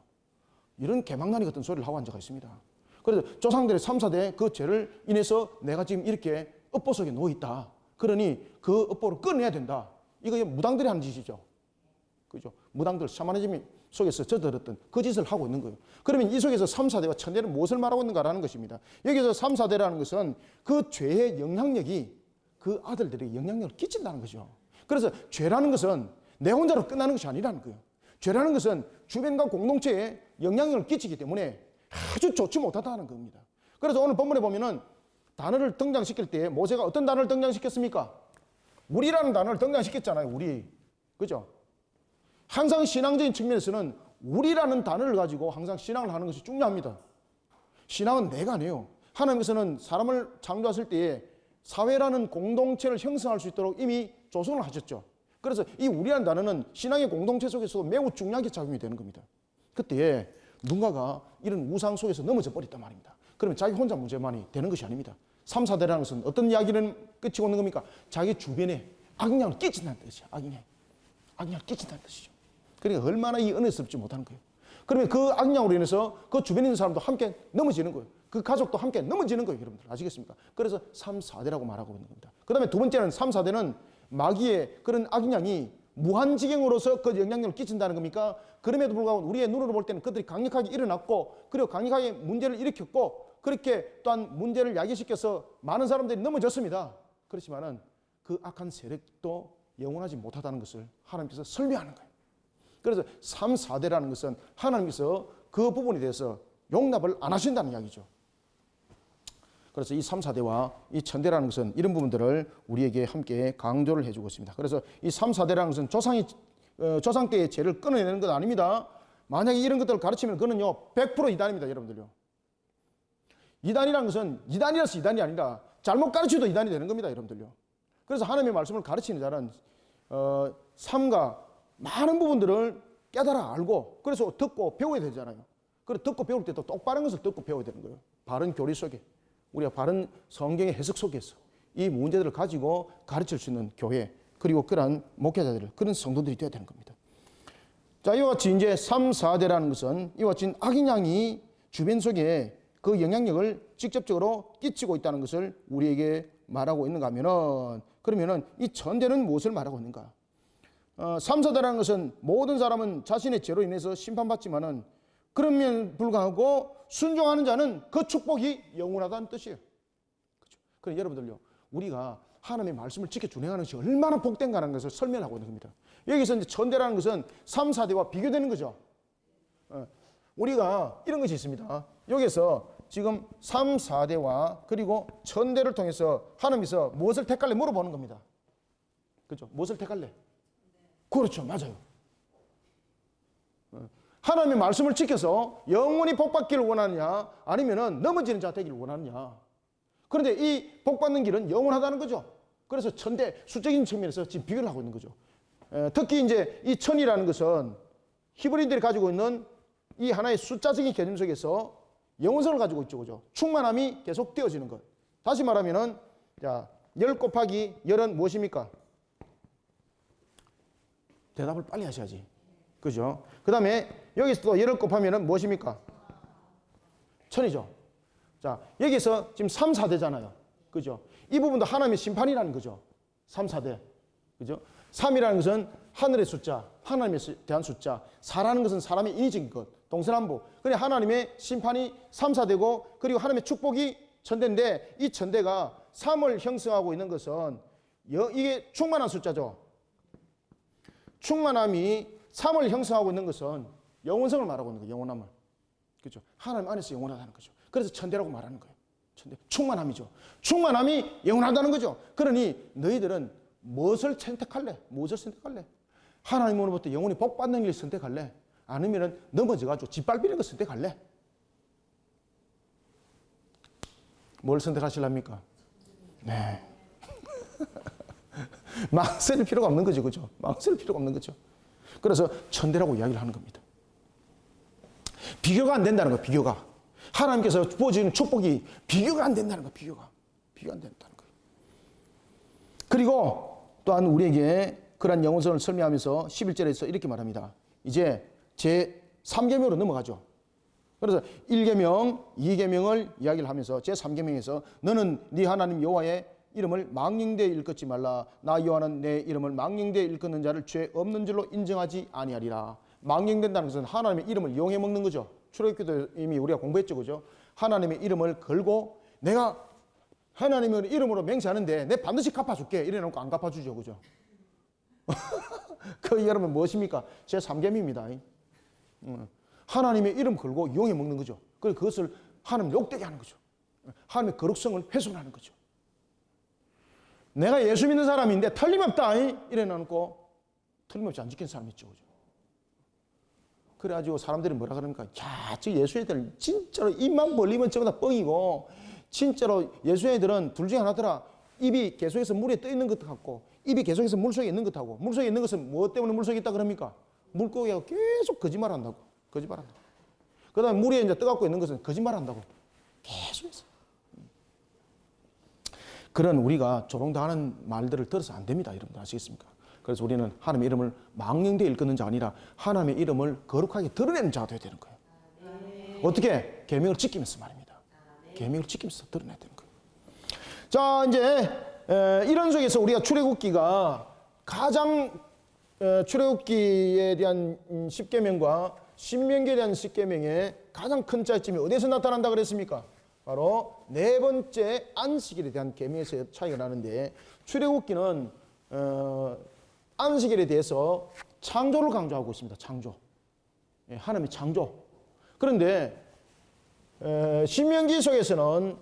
이런 개망나니 같은 소리를 하고 한 자가 있습니다. 그래서 조상들의 3, 4대 그 죄를 인해서 내가 지금 이렇게 업보 속에 놓여 있다. 그러니 그 업보를 끊어야 된다. 이거 무당들이 하는 짓이죠. 그죠? 무당들, 샤머니즘 속에서 저들었던 그 짓을 하고 있는 거예요. 그러면 이 속에서 3, 4대와 천대는 무엇을 말하고 있는가라는 것입니다. 여기서 3, 4대라는 것은 그 죄의 영향력이 그 아들들에게 영향력을 끼친다는 거죠. 그래서 죄라는 것은 내 혼자로 끝나는 것이 아니라는 거예요. 죄라는 것은 주변과 공동체에 영향력을 끼치기 때문에 아주 좋지 못하다는 겁니다. 그래서 오늘 본문에 보면은 단어를 등장시킬 때 모세가 어떤 단어를 등장시켰습니까? 우리라는 단어를 등장시켰잖아요. 우리. 그죠? 항상 신앙적인 측면에서는 우리라는 단어를 가지고 항상 신앙을 하는 것이 중요합니다. 신앙은 내가 아니에요. 하나님께서는 사람을 창조하실 때에 사회라는 공동체를 형성할 수 있도록 이미 조성을 하셨죠. 그래서 이 우리라는 단어는 신앙의 공동체 속에서도 매우 중요하게 작용이 되는 겁니다. 그때에 누군가가 이런 우상 속에서 넘어져 버렸단 말입니다. 그러면 자기 혼자 문제만이 되는 것이 아닙니다. 3, 4대라는 것은 어떤 이야기를 끼치고 있는 겁니까? 자기 주변에 악영향을 끼친다는 뜻이죠. 악영향을 끼친다는 뜻이죠. 그러니까 얼마나 이 은혜스럽지 못하는 거예요. 그러면 그 악영향으로 인해서 그 주변에 있는 사람도 함께 넘어지는 거예요. 그 가족도 함께 넘어지는 거예요. 여러분들 아시겠습니까? 그래서 3, 4대라고 말하고 있는 겁니다. 그 다음에 두 번째는 3, 4대는 마귀의 그런 악영향이 무한지경으로서 그 영향력을 끼친다는 겁니까? 그럼에도 불구하고 우리의 눈으로 볼 때는 그들이 강력하게 일어났고 그리고 강력하게 문제를 일으켰고 그렇게 또한 문제를 야기시켜서 많은 사람들이 넘어졌습니다. 그렇지만은 그 악한 세력도 영원하지 못하다는 것을 하나님께서 설명하는 거예요. 그래서 3, 4대라는 것은 하나님께서 그 부분에 대해서 용납을 안 하신다는 이야기죠. 그래서 이 3, 4대와 이 천대라는 것은 이런 부분들을 우리에게 함께 강조를 해주고 있습니다. 그래서 이 3, 4대라는 것은 조상 때의 죄를 끊어내는 것 아닙니다. 만약에 이런 것들을 가르치면 그는요 100% 이단입니다. 여러분들요. 이단이라는 것은 이단이라서 이단이 아니라 잘못 가르쳐도 이단이 되는 겁니다. 여러분들요. 그래서 하나님의 말씀을 가르치는 자는 삶과 많은 부분들을 깨달아 알고 그래서 듣고 배워야 되잖아요. 그래서 듣고 배울 때도 똑바른 것을 듣고 배워야 되는 거예요. 바른 교리 속에 우리가 바른 성경의 해석 속에서 이 문제들을 가지고 가르칠 수 있는 교회 그리고 그러한 목회자들 그런 성도들이 되어야 되는 겁니다. 자, 이와 같이 이제 3, 4대라는 것은 이와 같이 악영향이 주변 속에 그 영향력을 직접적으로 끼치고 있다는 것을 우리에게 말하고 있는가 하면은 그러면은 이 천대는 무엇을 말하고 있는가? 3, 4대라는 것은 모든 사람은 자신의 죄로 인해서 심판받지만은 그러면 불구하고 순종하는 자는 그 축복이 영원하다는 뜻이에요. 그렇죠? 그럼 여러분들요, 우리가 하나님의 말씀을 지켜 준행하는 것이 얼마나 복된가라는 것을 설명하고 있는 겁니다. 여기서 이제 천대라는 것은 3, 4대와 비교되는 거죠. 우리가 이런 것이 있습니다. 여기서 지금 3, 4대와 그리고 천대를 통해서 하나님께서 무엇을 택할래 물어보는 겁니다. 그렇죠? 무엇을 택할래? 그렇죠. 맞아요. 하나님의 말씀을 지켜서 영원히 복받기를 원하느냐 아니면 넘어지는 자 되기를 원하느냐. 그런데 이 복받는 길은 영원하다는 거죠. 그래서 천대 수적인 측면에서 지금 비교를 하고 있는 거죠. 특히 이제 이 천이라는 것은 히브리인들이 가지고 있는 이 하나의 숫자적인 개념 속에서 영원성을 가지고 있죠. 그죠? 충만함이 계속 되어지는 것. 다시 말하면은 자, 10 곱하기 10은 무엇입니까? 대답을 빨리 하셔야지. 그죠? 그 다음에 여기서 또 10을 곱하면 무엇입니까? 1000이죠. 자, 여기서 지금 3, 4대잖아요. 그죠? 이 부분도 하나님의 심판이라는 거죠. 3, 4대. 그죠? 3이라는 것은 하늘의 숫자, 하나님에 대한 숫자. 4라는 것은 사람의 인위적인 것, 동서남북. 그래 하나님의 심판이 3, 4대고 그리고 하나님의 축복이 천대인데 이 천대가 3을 형성하고 있는 것은 이게 충만한 숫자죠. 충만함이 삶을 형성하고 있는 것은 영원성을 말하고 있는 거예요. 영원함을. 그렇죠? 하나님 안에서 영원하다는 거죠. 그래서 천대라고 말하는 거예요. 천대. 충만함이죠. 충만함이 영원하다는 거죠. 그러니 너희들은 무엇을 선택할래? 무엇을 선택할래? 하나님으로부터 영원히 복받는 일을 선택할래? 아니면 넘어져가지고 짓밟히는 걸 선택할래? 뭘 선택하실랍니까? 네. 망설일 필요가 없는 거죠. 그죠? 망설일 필요가 없는 거죠. 그래서 천대라고 이야기를 하는 겁니다. 비교가 안 된다는 거예요. 비교가. 하나님께서 부어주는 축복이 비교가 안 된다는 거예요. 비교가 안 된다는 거예요. 그리고 또한 우리에게 그러한 영혼성을 설명하면서 11절에서 이렇게 말합니다. 이제 제 3계명으로 넘어가죠. 그래서 1계명, 2계명을 이야기를 하면서 제 3계명에서 너는 네 하나님 여호와의 이름을 망령되이 일컫지 말라. 나 여호와는 내 이름을 망령되이 일컫는 자를 죄 없는 줄로 인정하지 아니하리라. 망령된다는 것은 하나님의 이름을 이용해 먹는 거죠. 출애굽기도 이미 우리가 공부했죠. 그죠? 하나님의 이름을 걸고 내가 하나님의 이름으로 맹세하는데 내 반드시 갚아줄게. 이래놓고 안 갚아주죠. 그죠? 그 여러분 무엇입니까? 제 3계명입니다. 하나님의 이름 걸고 이용해 먹는 거죠. 그래서 그것을 하나님 욕되게 하는 거죠. 하나님의 거룩성을 훼손하는 거죠. 내가 예수 믿는 사람인데 틀림없다 이래놓고 틀림없이 안 지킨 사람이 있죠. 그죠? 그래가지고 사람들이 뭐라 그럽니까? 야, 저 예수 애들 진짜로 입만 벌리면 전부 다 뻥이고 진짜로 예수 애들은 둘 중에 하나더라. 입이 계속해서 물에 떠 있는 것 같고 입이 계속해서 물속에 있는 것하고 물속에 있는 것은 무엇 때문에 물속에 있다 그럽니까? 물고기가 계속 거짓말한다고. 거짓말한다고. 그 다음에 물에 이제 떠갖고 있는 것은 거짓말한다고. 계속해서. 그런 우리가 조롱당하는 말들을 들어서 안 됩니다. 여러분들 아시겠습니까? 그래서 우리는 하나님의 이름을 망령되이 일컫는 자가 아니라 하나님의 이름을 거룩하게 드러내는 자가 되어야 되는 거예요. 어떻게? 계명을 지키면서 말입니다. 계명을 지키면서 드러내야 되는 거예요. 자, 이제 이런 속에서 우리가 출애굽기가 가장 출애굽기에 대한 10계명과 신명기에 대한 10계명의 가장 큰 차이점이 어디에서 나타난다 그랬습니까? 바로 네 번째 안식일에 대한 계명에서 차이가 나는데 출애굽기는 안식일에 대해서 창조를 강조하고 있습니다. 창조. 하나님의 창조. 그런데 신명기 속에서는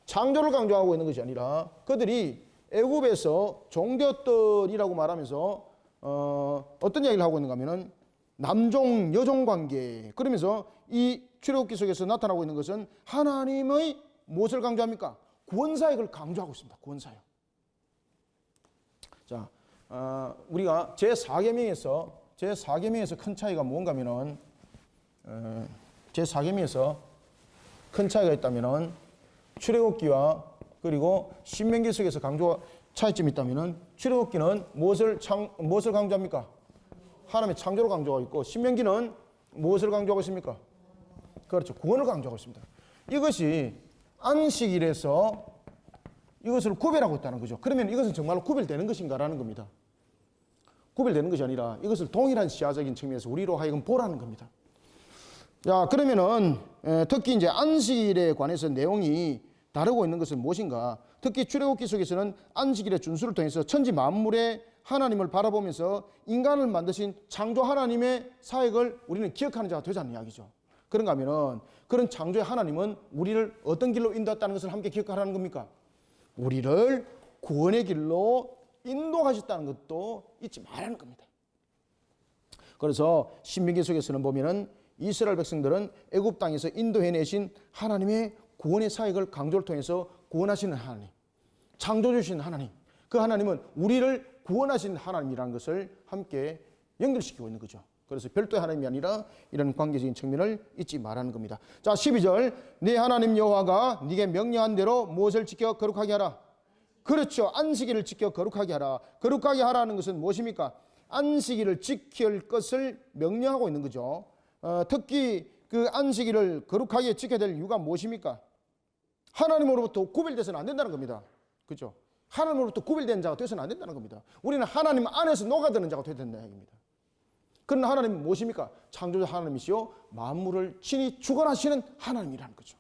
창조를 강조하고 있는 것이 아니라 그들이 애굽에서 종되었더니라고 말하면서 어떤 이야기를 하고 있는가 하면은 남종 여종 관계. 그러면서 이 출애굽기 속에서 나타나고 있는 것은 하나님의 무엇을 강조합니까? 구원사역을 강조하고 있습니다. 구원사역. 자, 우리가 제4계명에서 큰 차이가 뭔가 하면은 제4계명에서 큰 차이가 있다면은 출애굽기와 그리고 신명기 속에서 강조 차이점이 있다면은 출애굽기는 무엇을 강조합니까? 하나님의 창조를 강조하고 있고 신명기는 무엇을 강조하고 있습니까? 그렇죠. 구원을 강조하고 있습니다. 이것이 안식일에서 이것을 구별하고 있다는 거죠. 그러면 이것은 정말로 구별되는 것인가라는 겁니다. 구별되는 것이 아니라 이것을 동일한 시야적인 측면에서 우리로 하여금 보라는 겁니다. 자, 그러면은 특히 이제 안식일에 관해서 내용이 다르고 있는 것은 무엇인가? 특히 출애굽기 속에서는 안식일의 준수를 통해서 천지 만물의 하나님을 바라보면서 인간을 만드신 창조 하나님의 사역을 우리는 기억하는 자가 되자는 이야기죠. 그런가 하면은 그런 창조의 하나님은 우리를 어떤 길로 인도했다는 것을 함께 기억하라는 겁니까? 우리를 구원의 길로 인도하셨다는 것도 잊지 말라는 겁니다. 그래서 신명기 속에서는 보면은 이스라엘 백성들은 애굽 땅에서 인도해내신 하나님의 구원의 사역을 강조를 통해서 구원하시는 하나님, 창조주신 하나님, 그 하나님은 우리를 구원하신 하나님이라는 것을 함께 연결시키고 있는 거죠. 그래서 별도의 하나님이 아니라 이런 관계적인 측면을 잊지 말라는 겁니다. 자, 12절 네 하나님 여호와가 네게 명령한 대로 무엇을 지켜 거룩하게 하라. 그렇죠. 안식일을 지켜 거룩하게 하라. 거룩하게 하라는 것은 무엇입니까? 안식일을 지킬 것을 명령하고 있는 거죠. 특히 그 안식일을 거룩하게 지켜야 될 이유가 무엇입니까? 하나님으로부터 구별돼서는 안 된다는 겁니다. 그렇죠? 하나님으로부터 구별된 자가 되어서는 안 된다는 겁니다. 우리는 하나님 안에서 녹아드는 자가 되어야 된다는 얘기입니다. 그러나 하나님은 무엇입니까? 창조자 하나님이시요 만물을 친히 주관하시는 하나님이라는 거죠.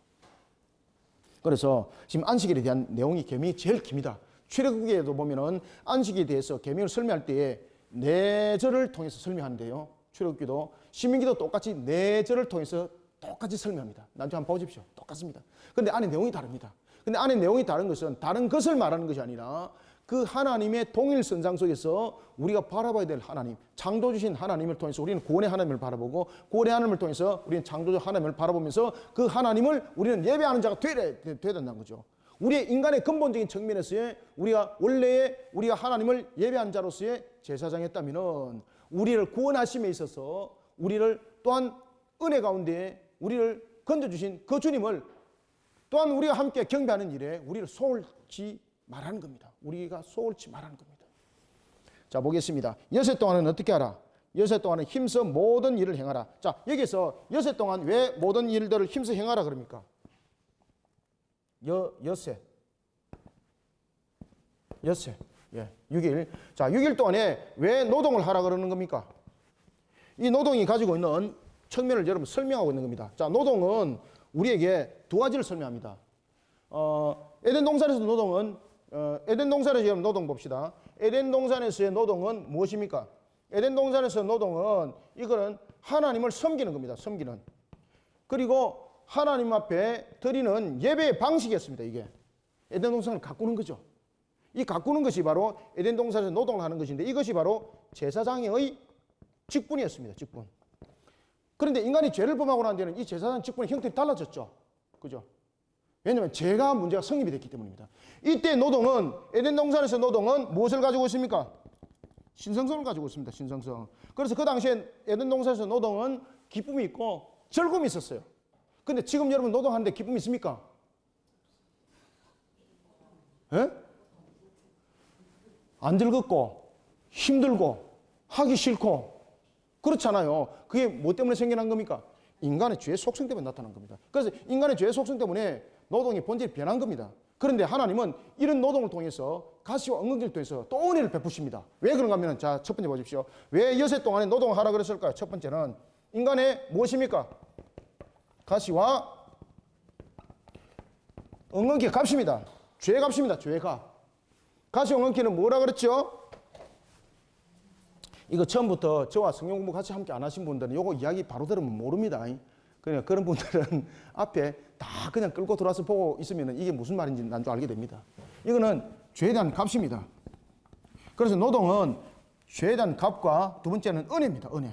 그래서 지금 안식일에 대한 내용이 계명이 제일 깁니다. 출애굽기에도 보면은 안식일에 대해서 계명을 설명할 때에 네 절을 통해서 설명하는데요. 출애굽기도 신명기도 똑같이 네 절을 통해서 똑같이 설명합니다. 나중에 한번 보십시오. 똑같습니다. 그런데 안에 내용이 다릅니다. 근데 안에 내용이 다른 것은 다른 것을 말하는 것이 아니라 그 하나님의 동일선상 속에서 우리가 바라봐야 될 하나님, 창조주신 하나님을 통해서 우리는 구원의 하나님을 바라보고 구원의 하나님을 통해서 우리는 창조주 하나님을 바라보면서 그 하나님을 우리는 예배하는 자가 되어야 된다는 거죠. 우리의 인간의 근본적인 측면에서의 우리가 원래의 우리가 하나님을 예배하는 자로서의 제사장이었다면은 우리를 구원하심에 있어서 우리를 또한 은혜 가운데 우리를 건져주신 그 주님을 또한 우리가 함께 경배하는 일에 우리를 소홀치 말하는 겁니다. 우리가 소홀치 말하는 겁니다. 자, 보겠습니다. 여섯 동안은 어떻게 하라? 여섯 동안은 힘써 모든 일을 행하라. 자, 여기서 여섯 동안 왜 모든 일들을 힘써 행하라 그럽니까? 엿새. 예, 6일. 자, 6일 동안에 왜 노동을 하라 그러는 겁니까? 이 노동이 가지고 있는 측면을 여러분 설명하고 있는 겁니다. 자, 노동은 우리에게 두 가지를 설명합니다. 에덴 동산에서 노동은 에덴 동산에서 노동 봅시다. 에덴 동산에서의 노동은 무엇입니까? 에덴 동산에서 노동은 이거는 하나님을 섬기는 겁니다. 섬기는. 그리고 하나님 앞에 드리는 예배의 방식이었습니다. 이게 에덴 동산을 가꾸는 거죠. 이 가꾸는 것이 바로 에덴 동산에서 노동을 하는 것인데 이것이 바로 제사장의 직분이었습니다. 직분. 그런데 인간이 죄를 범하고 난 뒤에는 이 제사장 직분의 형태가 달라졌죠. 그죠? 왜냐하면 죄가 문제가 성립이 됐기 때문입니다. 이때 노동은 에덴 동산에서 노동은 무엇을 가지고 있습니까? 신성성을 가지고 있습니다. 신성성. 그래서 그 당시에 에덴 동산에서 노동은 기쁨이 있고 즐거움이 있었어요. 근데 지금 여러분 노동하는데 기쁨이 있습니까? 예? 안 즐겁고 힘들고 하기 싫고 그렇잖아요. 그게 뭐 때문에 생겨난 겁니까? 인간의 죄의 속성 때문에 나타난 겁니다. 그래서 인간의 죄의 속성 때문에 노동의 본질이 변한 겁니다. 그런데 하나님은 이런 노동을 통해서 가시와 엉겅퀴를 통해서 또 은혜를 베푸십니다. 왜 그런가 하면 자, 첫 번째 보십시오. 왜 여섯 동안에 노동을 하라 그랬을까요? 첫 번째는 인간의 무엇입니까? 가시와 엉겅퀴의 값입니다. 죄의 값입니다. 죄의 값. 가시 엉겅퀴는 뭐라 그랬죠? 이거 처음부터 저와 성경 공부 같이 함께 안 하신 분들은 이거 이야기 바로 들으면 모릅니다. 그러니까 그런 분들은 앞에 다 그냥 끌고 들어와서 보고 있으면 이게 무슨 말인지 난 줄 알게 됩니다. 이거는 죄에 대한 값입니다. 그래서 노동은 죄에 대한 값과 두 번째는 은혜입니다. 은혜.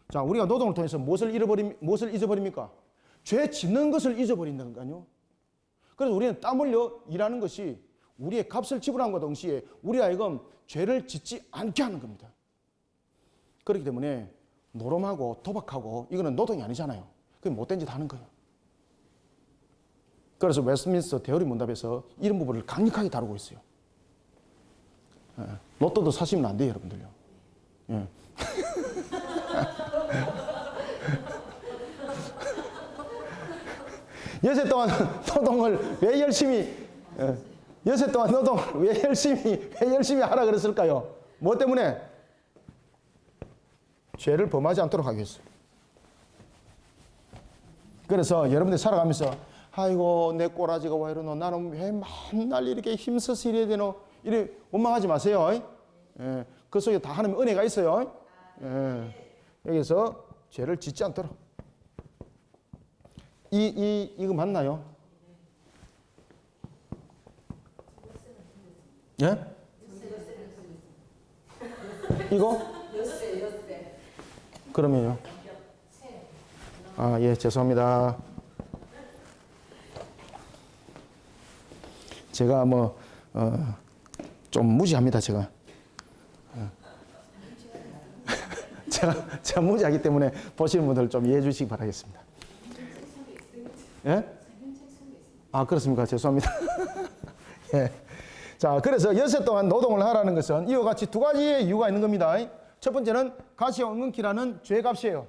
자, 우리가 노동을 통해서 무엇을 잊어버립니까? 죄 짓는 것을 잊어버린다는 거 아니요? 그래서 우리는 땀 흘려 일하는 것이 우리의 값을 지불함과 동시에 우리 하여금 죄를 짓지 않게 하는 겁니다. 그렇기 때문에 노름하고 도박하고 이거는 노동이 아니잖아요. 그게 못된 짓 하는 거예요. 그래서 웨스트민스터 대어리 문답에서 이런 부분을 강력하게 다루고 있어요. 로또도 사시면 안 돼요, 여러분들요. 예. 여세 동안 노동을 왜 열심히 여세 동안 노동을 왜 열심히 하라 그랬을까요? 뭐 때문에? 죄를 범하지 않도록 하기 위해서. 그래서 여러분들 살아가면서 아이고 내 꼬라지가 왜 이러노? 나는 왜 맨날 이렇게 힘써서 일해야 되노? 이래 원망하지 마세요. 예, 그 속에 다 하나님 은혜가 있어요. 예, 여기서 죄를 짓지 않도록. 이거 맞나요? 예? 이거? 그러면요? 아, 예, 죄송합니다. 제가 좀 무지합니다, 제가. 제가 무지하기 때문에 보시는 분들 좀 이해해 주시기 바라겠습니다. 예? 아, 그렇습니까? 죄송합니다. 예. 자, 그래서 여섯 동안 노동을 하라는 것은 이와 같이 두 가지의 이유가 있는 겁니다. 첫 번째는 가시와 엉겅퀴라는 죄의 값이에요.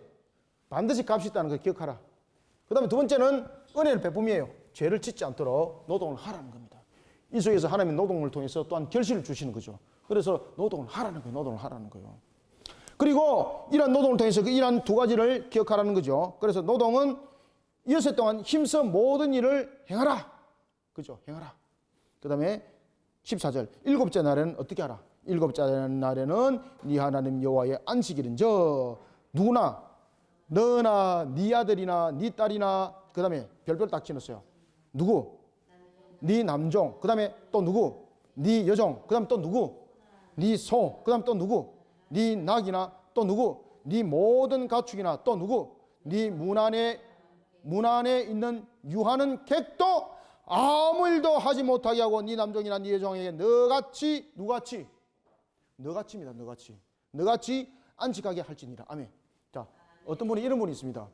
반드시 값이 있다는 걸 기억하라. 그 다음에 두 번째는 은혜를 베품이에요. 죄를 짓지 않도록 노동을 하라는 겁니다. 이 속에서 하나님의 노동을 통해서 또한 결실을 주시는 거죠. 그래서 노동을 하라는 거예요. 노동을 하라는 거예요. 그리고 이러한 노동을 통해서 이러한 두 가지를 기억하라는 거죠. 그래서 노동은 여섯 동안 힘써 모든 일을 행하라. 그죠? 행하라. 그 다음에 14절 일곱째 날에는 어떻게 하라? 일곱째 날에는 네 하나님 여호와의 안식일은저 누구나 너나 네 아들이나 네 딸이나 그 다음에 별별 딱 지었어요. 누구? 네 남종. 그 다음에 또 누구? 네 여종. 그 다음에 또 누구? 네 소. 그 다음에 또 누구? 네 낙이나 또 누구? 네 모든 가축이나 또 누구? 네 문 안에 있는 유하는 객도 아무 일도 하지 못하게 하고 네 남종이나 네 여종에게 너같이 누같이 너같이입니다. 너같이 안식하게 할지니라. 아멘. 자, 어떤 분이 이런 분이 있습니다.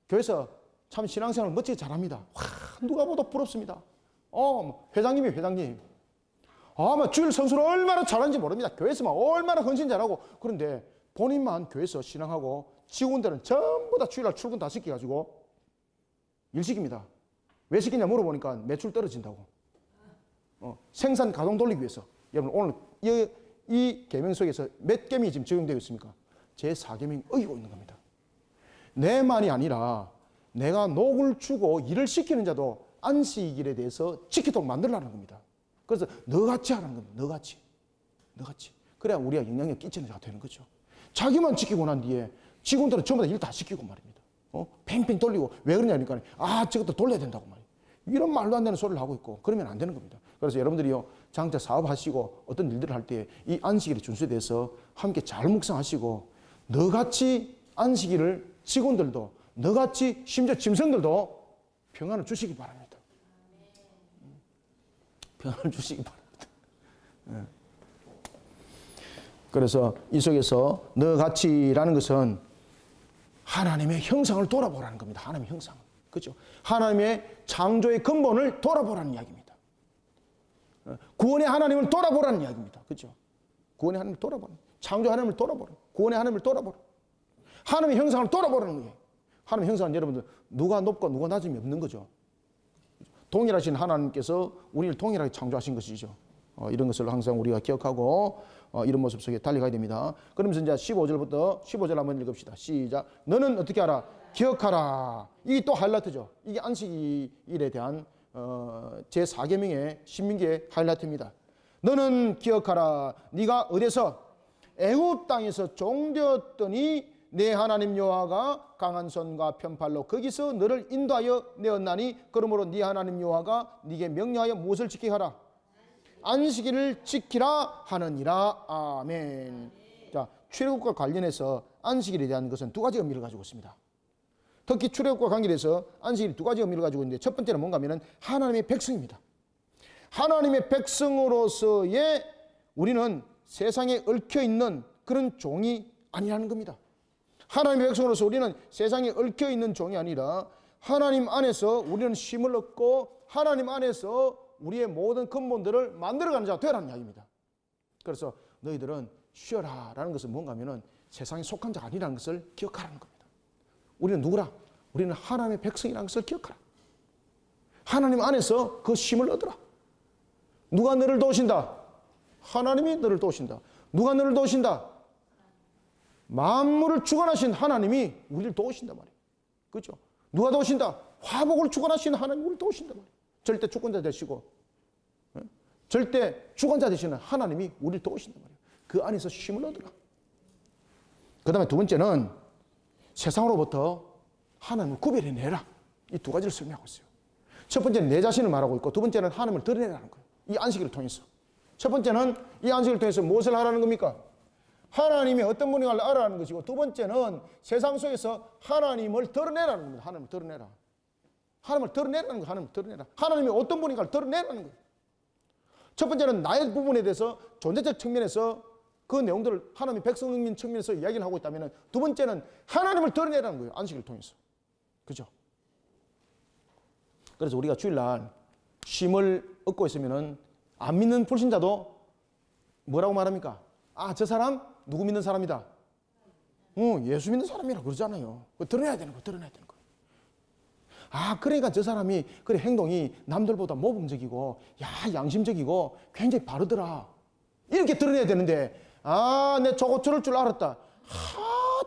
교회에서 참 신앙생활을 멋지게 잘합니다. 와, 누가 봐도 부럽습니다. 회장님이 회장님. 주일 성수를 얼마나 잘하는지 모릅니다. 교회에서만 얼마나 헌신 잘하고. 그런데 본인만 교회에서 신앙하고 직원들은 전부 다 주일날 출근 다 시켜가지고 일 시킵니다. 왜 시키냐 물어보니까 매출 떨어진다고. 생산 가동 돌리기 위해서. 여러분 오늘 이 계명 속에서 몇 계명이 지금 적용되어 있습니까? 제 4계명이 어기고 있는 겁니다. 내만이 아니라 내가 녹을 주고 일을 시키는 자도 안식일에 대해서 지키도록 만들라는 겁니다. 그래서 너같이 하라는 겁니다. 너같이. 그래야 우리가 영향력 끼치는 자가 되는 거죠. 자기만 지키고 난 뒤에 직원들은 전부 다 일 다 시키고 말입니다. 팽팽 돌리고 왜 그러냐니까 저것도 돌려야 된다고 말이에요. 이런 말도 안 되는 소리를 하고 있고 그러면 안 되는 겁니다. 그래서 여러분들이요 장차 사업하시고 어떤 일들을 할 때 이 안식일의 준수에 대해서 함께 잘 묵상하시고 너같이 안식일을 직원들도 너같이 심지어 짐승들도 평안을 주시기 바랍니다. 평안을 주시기 바랍니다. 그래서 이 속에서 너같이라는 것은 하나님의 형상을 돌아보라는 겁니다. 하나님의 형상을. 그렇죠? 하나님의 창조의 근본을 돌아보라는 이야기입니다. 구원의 하나님을 돌아보라는 이야기입니다. 그렇죠? 구원의 하나님을 돌아보라. 창조 하나님을 돌아보라. 구원의 하나님을 돌아보라. 하나님의 형상을 돌아보라는 거예요. 하나님의 형상은 여러분들 누가 높고 누가 낮음이 없는 거죠. 동일하신 하나님께서 우리를 동일하게 창조하신 것이죠. 이런 것을 항상 우리가 기억하고 이런 모습 속에 달려가야 됩니다. 그러면서 이제 15절 한번 읽읍시다. 시작. 너는 어떻게 하라? 기억하라. 이게 또 하이라이트죠. 이게 안식일에 대한 제4계명의 신민기의 하이라이트입니다. 너는 기억하라. 네가 어디서 애굽 땅에서 종되었더니 내 하나님 여호와가 강한 손과 편팔로 거기서 너를 인도하여 내었나니 그러므로 네 하나님 여호와가 네게 명령하여 무엇을 지키게 하라? 안식일을 지키라 하느니라. 아멘. 자, 출애굽과 관련해서 안식일에 대한 것은 두 가지 의미를 가지고 있습니다. 특히 출애굽과 관계해서 안식일이 두 가지 의미를 가지고 있는데 첫 번째는 뭔가 하면 하나님의 백성입니다. 하나님의 백성으로서의 우리는 세상에 얽혀있는 그런 종이 아니라는 겁니다. 하나님의 백성으로서 우리는 세상에 얽혀있는 종이 아니라 하나님 안에서 우리는 쉼을 얻고 하나님 안에서 우리의 모든 근본들을 만들어가는 자가 되라는 이야기입니다. 그래서 너희들은 쉬어라 라는 것은 뭔가 하면 세상에 속한 자가 아니라는 것을 기억하라는 겁니다. 우리는 누구라? 우리는 하나님의 백성이라는 것을 기억하라. 하나님 안에서 그 쉼을 얻으라. 누가 너를 도우신다? 하나님이 너를 도우신다. 누가 너를 도우신다? 만물을 주관하신 하나님이 우리를 도우신단 말이에요. 그렇죠? 누가 도우신다? 화복을 주관하신 하나님이 우리를 도우신단 말이에요. 절대 주권자 되시고 절대 주관자 되시는 하나님이 우리를 도우신단 말이에요. 그 안에서 쉼을 얻으라. 그 다음에 두 번째는 세상으로부터 하나님을 구별해내라. 이 두 가지를 설명하고 있어요. 첫 번째는 내 자신을 말하고 있고 두 번째는 하나님을 드러내라는 거예요. 이 안식일을 통해서. 첫 번째는 이 안식일을 통해서 무엇을 하라는 겁니까? 하나님이 어떤 분인가를 알아라는 것이고 두 번째는 세상 속에서 하나님을 드러내라는 겁니다. 하나님을 드러내라. 하나님을 드러내라는 거예요. 하나님을 드러내라. 하나님이 어떤 분인가를 드러내라는 거예요. 첫 번째는 나의 부분에 대해서 존재적 측면에서 그 내용들을 하나님의 백성인 측면에서 이야기를 하고 있다면 두 번째는 하나님을 드러내라는 거예요. 안식일을 통해서. 그죠? 그래서 우리가 주일날 쉼을 얻고 있으면 안 믿는 불신자도 뭐라고 말합니까? 저 사람 누구 믿는 사람이다. 예수 믿는 사람이라 그러잖아요. 드러내야 되는 거예요. 드러내야 되는 거예요. 그러니까 저 사람이 그래 행동이 남들보다 모범적이고 양심적이고 굉장히 바르더라. 이렇게 드러내야 되는데 내 저거 저럴 줄 알았다.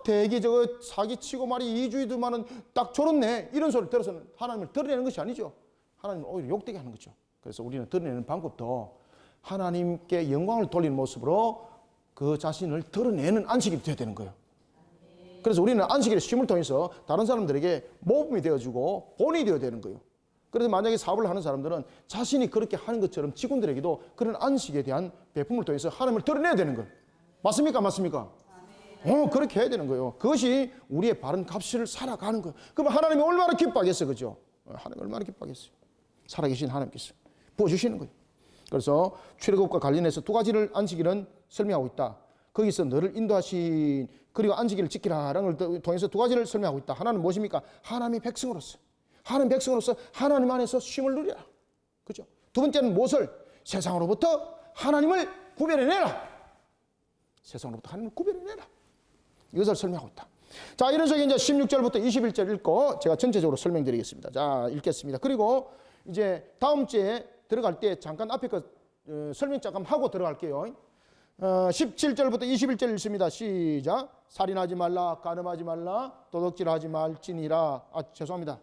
되게 저거 사기치고 말이 이주의도만은 딱 저렇네. 이런 소리를 들어서는 하나님을 드러내는 것이 아니죠. 하나님을 오히려 욕되게 하는 거죠. 그래서 우리는 드러내는 방법도 하나님께 영광을 돌리는 모습으로 그 자신을 드러내는 안식일이 되어야 되는 거예요. 그래서 우리는 안식일의 쉼을 통해서 다른 사람들에게 모범이 되어주고 본이 되어야 되는 거예요. 그래서 만약에 사업을 하는 사람들은 자신이 그렇게 하는 것처럼 직원들에게도 그런 안식에 대한 배품을 통해서 하나님을 드러내야 되는 거예요. 맞습니까? 맞습니까? 그렇게 해야 되는 거예요. 그것이 우리의 바른 값을 살아가는 거예요. 그럼 하나님이 얼마나 기뻐하겠어요. 그죠? 하나님 얼마나 기뻐하겠어요. 살아계신 하나님께서 부어주시는 거예요. 그래서 출애굽과 관련해서 두 가지를 안식일은 설명하고 있다. 거기서 너를 인도하신 그리고 안식일을 지키라라는 걸 통해서 두 가지를 설명하고 있다. 하나는 무엇입니까? 하나님의 백성으로서. 하나님 백성으로서 하나님 안에서 쉼을 누리라. 그죠? 두 번째는 무엇을? 세상으로부터 하나님을 구별해내라. 세상으로부터 하나님을 구별해내라. 이것을 설명하고 있다. 자, 이런 식의 이제 16절부터 21절 읽고 제가 전체적으로 설명드리겠습니다. 자, 읽겠습니다. 그리고 이제 다음 주에 들어갈 때 잠깐 앞에 거 설명 잠깐 하고 들어갈게요. 17절부터 21절 읽습니다. 시작. 살인하지 말라, 간음하지 말라, 도둑질하지 말지니라. 죄송합니다.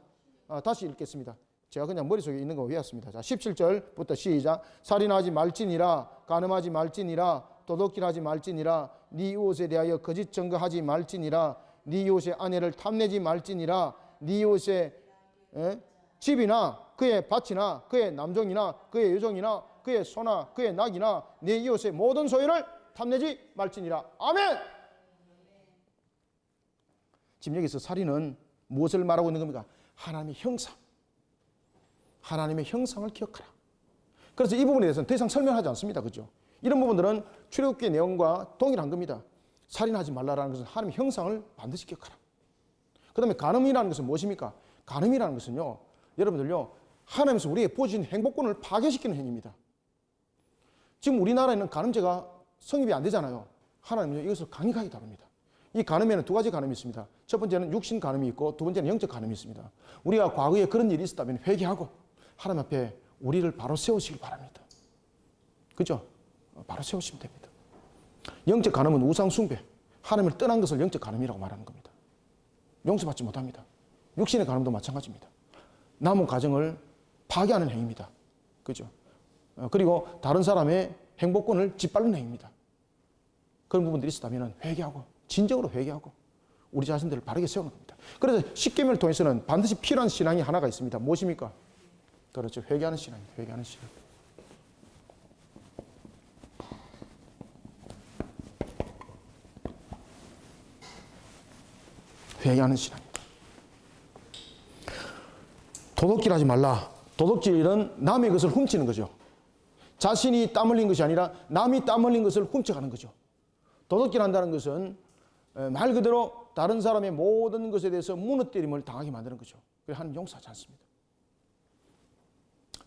다시 읽겠습니다. 제가 그냥 머릿속에 있는 거 외웠습니다. 자, 17절부터 시작. 살인하지 말지니라, 간음하지 말지니라, 도둑질하지 말지니라, 네 이웃에 대하여 거짓 증거하지 말지니라, 네 이웃의 아내를 탐내지 말지니라, 네 이웃의 집이나 그의 밭이나 그의 남종이나 그의 여종이나 그의 소나 그의 낙이나 네 이웃의 모든 소유를 탐내지 말지니라. 아멘. 지금 여기서 살인은 무엇을 말하고 있는 겁니까? 하나님의 형상. 하나님의 형상을 기억하라. 그래서 이 부분에 대해서는 더 이상 설명하지 않습니다. 그죠? 이런 부분들은 출애굽기의 내용과 동일한 겁니다. 살인하지 말라라는 것은 하나님의 형상을 반드시 기억하라. 그 다음에 간음이라는 것은 무엇입니까? 간음이라는 것은요, 여러분들요, 하나님께서 우리에게 보여주신 행복권을 파괴시키는 행위입니다. 지금 우리나라에는 간음죄가 성립이 안 되잖아요. 하나님은 이것을 강력하게 다룹니다. 이 간음에는 두 가지 간음이 있습니다. 첫 번째는 육신 간음이 있고 두 번째는 영적 간음이 있습니다. 우리가 과거에 그런 일이 있었다면 회개하고 하나님 앞에 우리를 바로 세우시길 바랍니다. 그죠? 바로 세우시면 됩니다. 영적 간음은 우상 숭배, 하나님을 떠난 것을 영적 간음이라고 말하는 겁니다. 용서받지 못합니다. 육신의 간음도 마찬가지입니다. 남은 가정을 파괴하는 행위입니다. 그죠? 그리고 다른 사람의 행복권을 짓밟는 행위입니다. 그런 부분들이 있었다면 회개하고 진정으로 회개하고 우리 자신들을 바르게 세우는 겁니다. 그래서 십계명을 통해서는 반드시 필요한 신앙이 하나가 있습니다. 무엇입니까? 그렇죠. 회개하는 신앙입니다. 회개하는 신앙. 회개하는 신앙입니다. 도둑질하지 말라. 도둑질은 남의 것을 훔치는 거죠. 자신이 땀 흘린 것이 아니라 남이 땀 흘린 것을 훔쳐가는 거죠. 도둑질한다는 것은 말 그대로 다른 사람의 모든 것에 대해서 무너뜨림을 당하게 만드는 거죠. 그래서 하나님 용서하지 않습니다.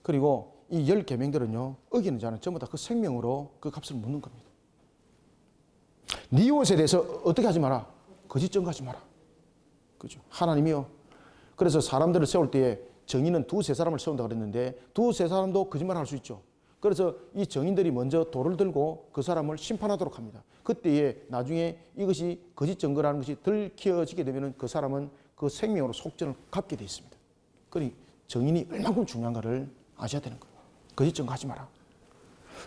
그리고 이 10계명들은요, 어기는 자는 전부 다 그 생명으로 그 값을 묻는 겁니다. 네 이웃에 대해서 어떻게 하지 마라? 거짓 증거하지 마라. 그죠? 하나님이요. 그래서 사람들을 세울 때에 정의는 두세 사람을 세운다 그랬는데 두세 사람도 거짓말할 수 있죠. 그래서 이 정인들이 먼저 돌을 들고 그 사람을 심판하도록 합니다. 그때에 나중에 이것이 거짓 증거라는 것이 들켜지게 되면 그 사람은 그 생명으로 속전을 갚게 되어 있습니다. 그러니 정인이 얼마큼 중요한가를 아셔야 되는 거예요. 거짓 증거하지 마라.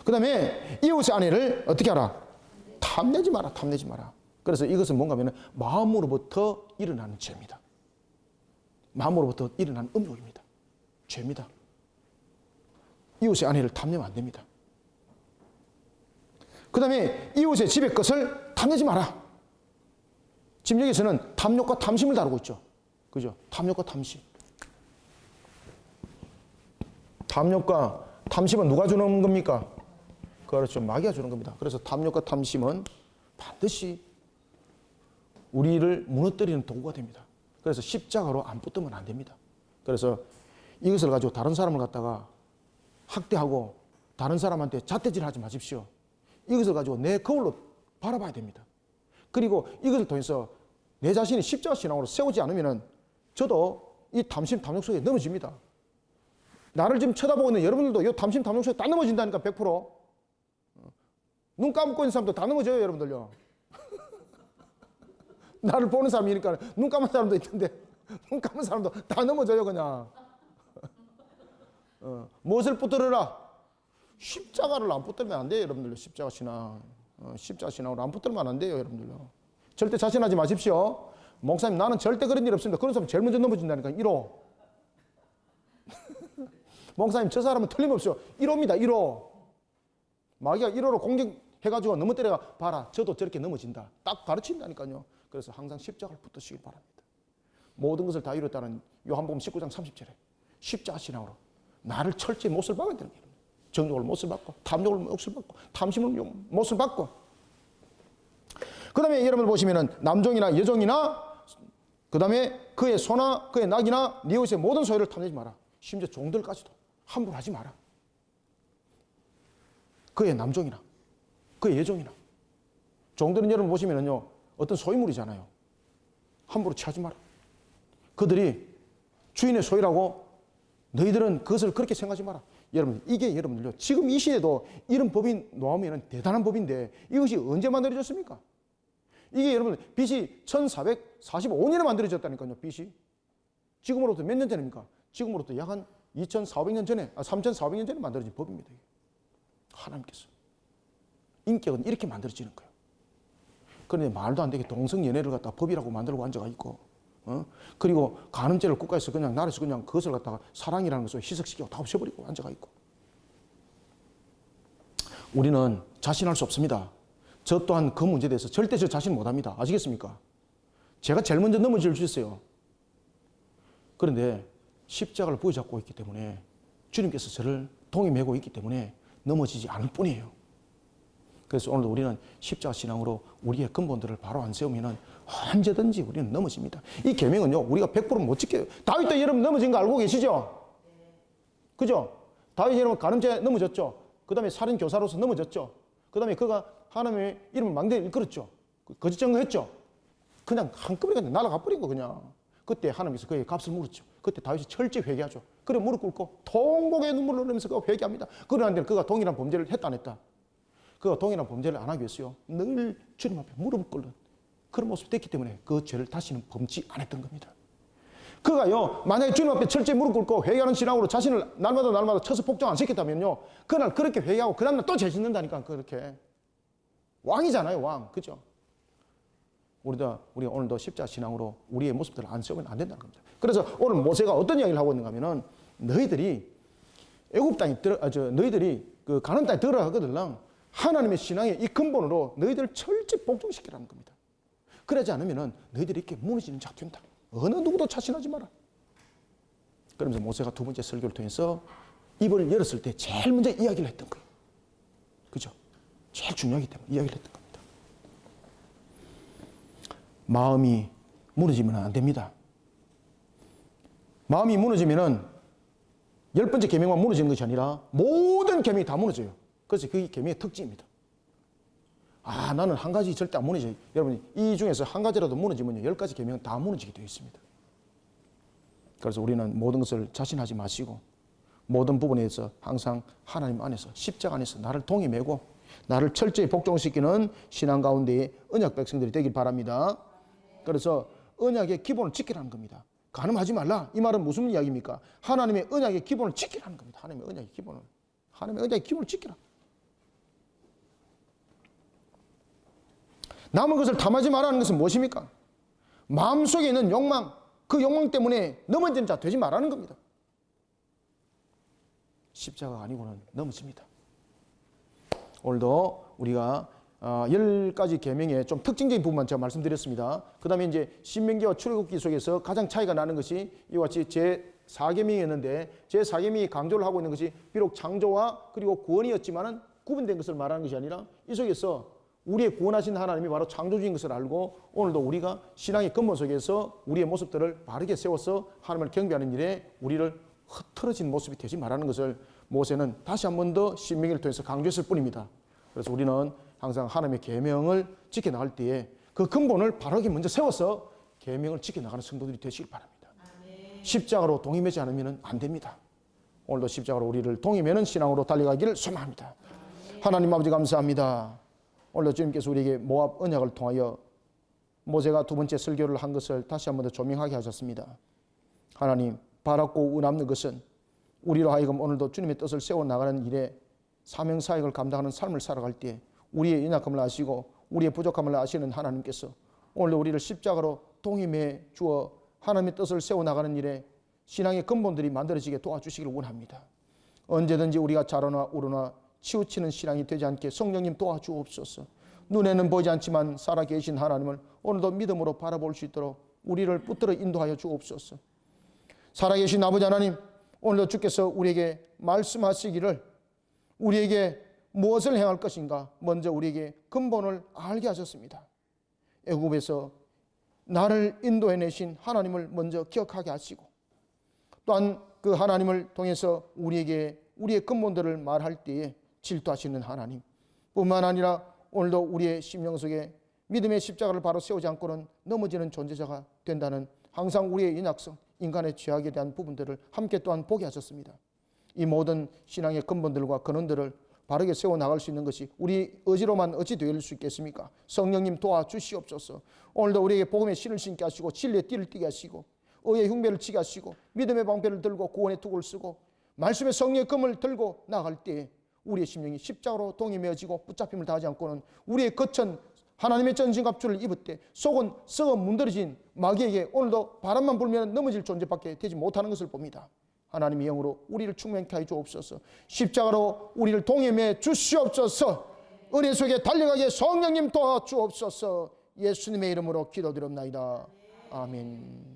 그 다음에 이웃의 아내를 어떻게 하라? 탐내지 마라. 탐내지 마라. 그래서 이것은 뭔가 하면 마음으로부터 일어나는 죄입니다. 마음으로부터 일어나는 음욕입니다. 죄입니다. 이웃의 아내를 탐내면 안 됩니다. 그 다음에 이웃의 집의 것을 탐내지 마라. 지금 여기서는 탐욕과 탐심을 다루고 있죠. 그죠? 탐욕과 탐심. 탐욕과 탐심은 누가 주는 겁니까? 그렇죠. 마귀가 주는 겁니다. 그래서 탐욕과 탐심은 반드시 우리를 무너뜨리는 도구가 됩니다. 그래서 십자가로 안 붙으면 안 됩니다. 그래서 이것을 가지고 다른 사람을 갖다가 학대하고 다른 사람한테 잣대질하지 마십시오. 이것을 가지고 내 거울로 바라봐야 됩니다. 그리고 이것을 통해서 내 자신이 십자가 신앙으로 세우지 않으면 저도 이 탐심, 탐욕 속에 넘어집니다. 나를 지금 쳐다보고 있는 여러분들도 이 탐심, 탐욕 속에 다 넘어진다니까 100%. 눈 감고 있는 사람도 다 넘어져요, 여러분들요. 나를 보는 사람이니까 눈 감은 사람도 있던데 눈 감은 사람도 다 넘어져요, 그냥. 무엇을 붙들으라? 십자가를 안 붙들면 안 돼요, 여러분들. 십자가 신앙. 십자가 신앙으로 안 붙들면 안 돼요, 여러분들. 절대 자신하지 마십시오. 목사님, 나는 절대 그런 일 없습니다. 그런 사람 제일 먼저 넘어진다니까. 1호. 목사님, 저 사람은 틀림없어요. 1호입니다. 1호. 마귀가 1호로 공격해가지고 넘어 때려가 봐라. 저도 저렇게 넘어진다. 딱 가르친다니까요. 그래서 항상 십자가를 붙드시길 바랍니다. 모든 것을 다 이뤘다는 요한복음 19장 30절에 십자가 신앙으로 나를 철저히 못을 박아야 되는 거예요. 정욕을 못을 받고, 탐욕을 못을 받고, 탐심을 못을 받고. 그 다음에 여러분 보시면은 남종이나 여종이나 그 다음에 그의 소나 그의 낙이나 네 옷의 모든 소유를 탐내지 마라. 심지어 종들까지도 함부로 하지 마라. 그의 남종이나 그의 여종이나. 종들은 여러분 보시면은요, 어떤 소유물이잖아요. 함부로 취하지 마라. 그들이 주인의 소유라고 너희들은 그것을 그렇게 생각하지 마라. 여러분, 이게 여러분들요, 지금 이 시대도 이런 법이 나오면 대단한 법인데 이것이 언제 만들어졌습니까? 이게 여러분 BC 1445년에 만들어졌다니까요. BC. 지금으로부터 몇 년 전입니까? 지금으로부터 약 한 2400년 전에, 3400년 전에 만들어진 법입니다. 하나님께서. 인격은 이렇게 만들어지는 거예요. 그런데 말도 안 되게 동성연애를 갖다 법이라고 만들고 앉아가 있고, 그리고 간음죄를 국가에서 그냥 나라에서 그냥 그것을 갖다가 사랑이라는 것을 희석시키고 다 없애버리고 앉아가 있고. 우리는 자신할 수 없습니다. 저 또한 그 문제에 대해서 절대 저 자신 못합니다. 아시겠습니까? 제가 제일 먼저 넘어질 수 있어요. 그런데 십자가를 부여잡고 있기 때문에 주님께서 저를 동에 메고 있기 때문에 넘어지지 않을 뿐이에요. 그래서 오늘도 우리는 십자가 신앙으로 우리의 근본들을 바로 안 세우면은 언제든지 우리는 넘어집니다. 이 계명은요, 우리가 100% 못 지켜요. 다윗도 여러분 넘어진 거 알고 계시죠? 그죠? 다윗 여러분 간음죄 넘어졌죠? 그 다음에 살인 교사로서 넘어졌죠? 그 다음에 그가 하나님의 이름을 망대에 일컬었죠? 거짓 증거했죠? 그냥 한꺼번에 그냥 날아가 버린 거 그냥. 그때 하나님께서 그의 값을 물었죠. 그때 다윗이 철저히 회개하죠. 그래 무릎 꿇고 통곡의 눈물을 흘리면서 그가 회개합니다. 그러는데 그가 동일한 범죄를 했다 안 했다? 그가 동일한 범죄를 안 하기 위해서요, 늘 주님 앞에 무릎을 꿇는 그런 모습이 됐기 때문에 그 죄를 다시는 범치 안 했던 겁니다. 그가요, 만약에 주님 앞에 철저히 무릎 꿇고 회개하는 신앙으로 자신을 날마다 쳐서 복종 안 시켰다면요, 그날 그렇게 회개하고 그 다음날 또 죄 짓는다니까. 그렇게 왕이잖아요, 왕. 그죠? 우리가 오늘도 십자가 신앙으로 우리의 모습들을 안 세우면 안 된다는 겁니다. 그래서 오늘 모세가 어떤 이야기를 하고 있는가 하면은, 너희들이 애굽 땅에 너희들이 그 가나안 땅에 들어가거든. 하나님의 신앙의 이 근본으로 너희들을 철저히 복종시키라는 겁니다. 그러지 않으면은 너희들이 이렇게 무너지는 자가 된다. 어느 누구도 자신하지 마라. 그러면서 모세가 두 번째 설교를 통해서 입을 열었을 때 제일 먼저 이야기를 했던 거예요. 그죠? 제일 중요하기 때문에 이야기를 했던 겁니다. 마음이 무너지면 안 됩니다. 마음이 무너지면은 10번째 계명만 무너지는 것이 아니라 모든 계명이 다 무너져요. 그래서 그게 계명의 특징입니다. 나는 한 가지 절대 안 무너져요. 여러분, 이 중에서 한 가지라도 무너지면 10가지 계명은 다 무너지게 되어 있습니다. 그래서 우리는 모든 것을 자신하지 마시고 모든 부분에서 항상 하나님 안에서, 십자가 안에서 나를 동에 메고 나를 철저히 복종시키는 신앙 가운데의 언약 백성들이 되길 바랍니다. 그래서 언약의 기본을 지키라는 겁니다. 간음하지 말라. 이 말은 무슨 이야기입니까? 하나님의 언약의 기본을 지키라는 겁니다. 하나님의 언약의 기본을 지키라. 남은 것을 탐하지 말라는 것은 무엇입니까? 마음속에 있는 욕망, 그 욕망 때문에 넘어지는 자 되지 말라는 겁니다. 십자가가 아니고는 넘어집니다. 오늘도 우리가 10가지 계명의 좀 특징적인 부분만 제가 말씀드렸습니다. 그 다음에 이제 신명기와 출애굽기 속에서 가장 차이가 나는 것이 이와 같이 제4계명이었는데, 제4계명이 강조를 하고 있는 것이 비록 창조와 그리고 구원이었지만은 구분된 것을 말하는 것이 아니라 이 속에서 우리의 구원하신 하나님이 바로 창조주인 것을 알고 오늘도 우리가 신앙의 근본 속에서 우리의 모습들을 바르게 세워서 하나님을 경배하는 일에 우리를 흐트러진 모습이 되지 말라는 것을 모세는 다시 한 번 더 신명기를 통해서 강조했을 뿐입니다. 그래서 우리는 항상 하나님의 계명을 지켜나갈 때에 그 근본을 바르게 먼저 세워서 계명을 지켜나가는 성도들이 되시길 바랍니다. 십자가로 동임하지 않으면 안 됩니다. 오늘도 십자가로 우리를 동임하는 신앙으로 달려가기를 소망합니다. 하나님 아버지 감사합니다. 오늘도 주님께서 우리에게 모압 언약을 통하여 모세가 두 번째 설교를 한 것을 다시 한 번 더 조명하게 하셨습니다. 하나님, 바랐고 원없는 것은 우리로 하여금 오늘도 주님의 뜻을 세워나가는 일에 사명 사역을 감당하는 삶을 살아갈 때 우리의 연약함을 아시고 우리의 부족함을 아시는 하나님께서 오늘도 우리를 십자가로 동임해 주어 하나님의 뜻을 세워나가는 일에 신앙의 근본들이 만들어지게 도와주시기를 원합니다. 언제든지 우리가 자라나 우러나 치우치는 신앙이 되지 않게 성령님 도와주옵소서. 눈에는 보이지 않지만 살아계신 하나님을 오늘도 믿음으로 바라볼 수 있도록 우리를 붙들어 인도하여 주옵소서. 살아계신 아버지 하나님, 오늘도 주께서 우리에게 말씀하시기를 우리에게 무엇을 행할 것인가 먼저 우리에게 근본을 알게 하셨습니다. 애굽에서 나를 인도해내신 하나님을 먼저 기억하게 하시고 또한 그 하나님을 통해서 우리에게 우리의 근본들을 말할 때에 질투하시는 하나님 뿐만 아니라 오늘도 우리의 심령 속에 믿음의 십자가를 바로 세우지 않고는 넘어지는 존재자가 된다는 항상 우리의 연약성, 인간의 죄악에 대한 부분들을 함께 또한 보게 하셨습니다. 이 모든 신앙의 근본들과 근원들을 바르게 세워나갈 수 있는 것이 우리 의지로만 어찌 될 수 있겠습니까? 성령님 도와주시옵소서. 오늘도 우리에게 복음의 신을 신게 하시고 진리의 띠를 띠게 하시고 의의 흉배를 치게 하시고 믿음의 방패를 들고 구원의 투구를 쓰고 말씀의 성령의 금을 들고 나갈 때에 우리의 심령이 십자가로 동임해지고 붙잡힘을 당하지 않고는 우리의 겉은 하나님의 전신갑주를 입을 때 속은 썩어 문드러진 마귀에게 오늘도 바람만 불면 넘어질 존재밖에 되지 못하는 것을 봅니다. 하나님의 영으로 우리를 충만케 하여 주옵소서. 십자가로 우리를 동임해 주시옵소서. 은혜 속에 달려가게 성령님 도와주옵소서. 예수님의 이름으로 기도드립나이다. 아멘.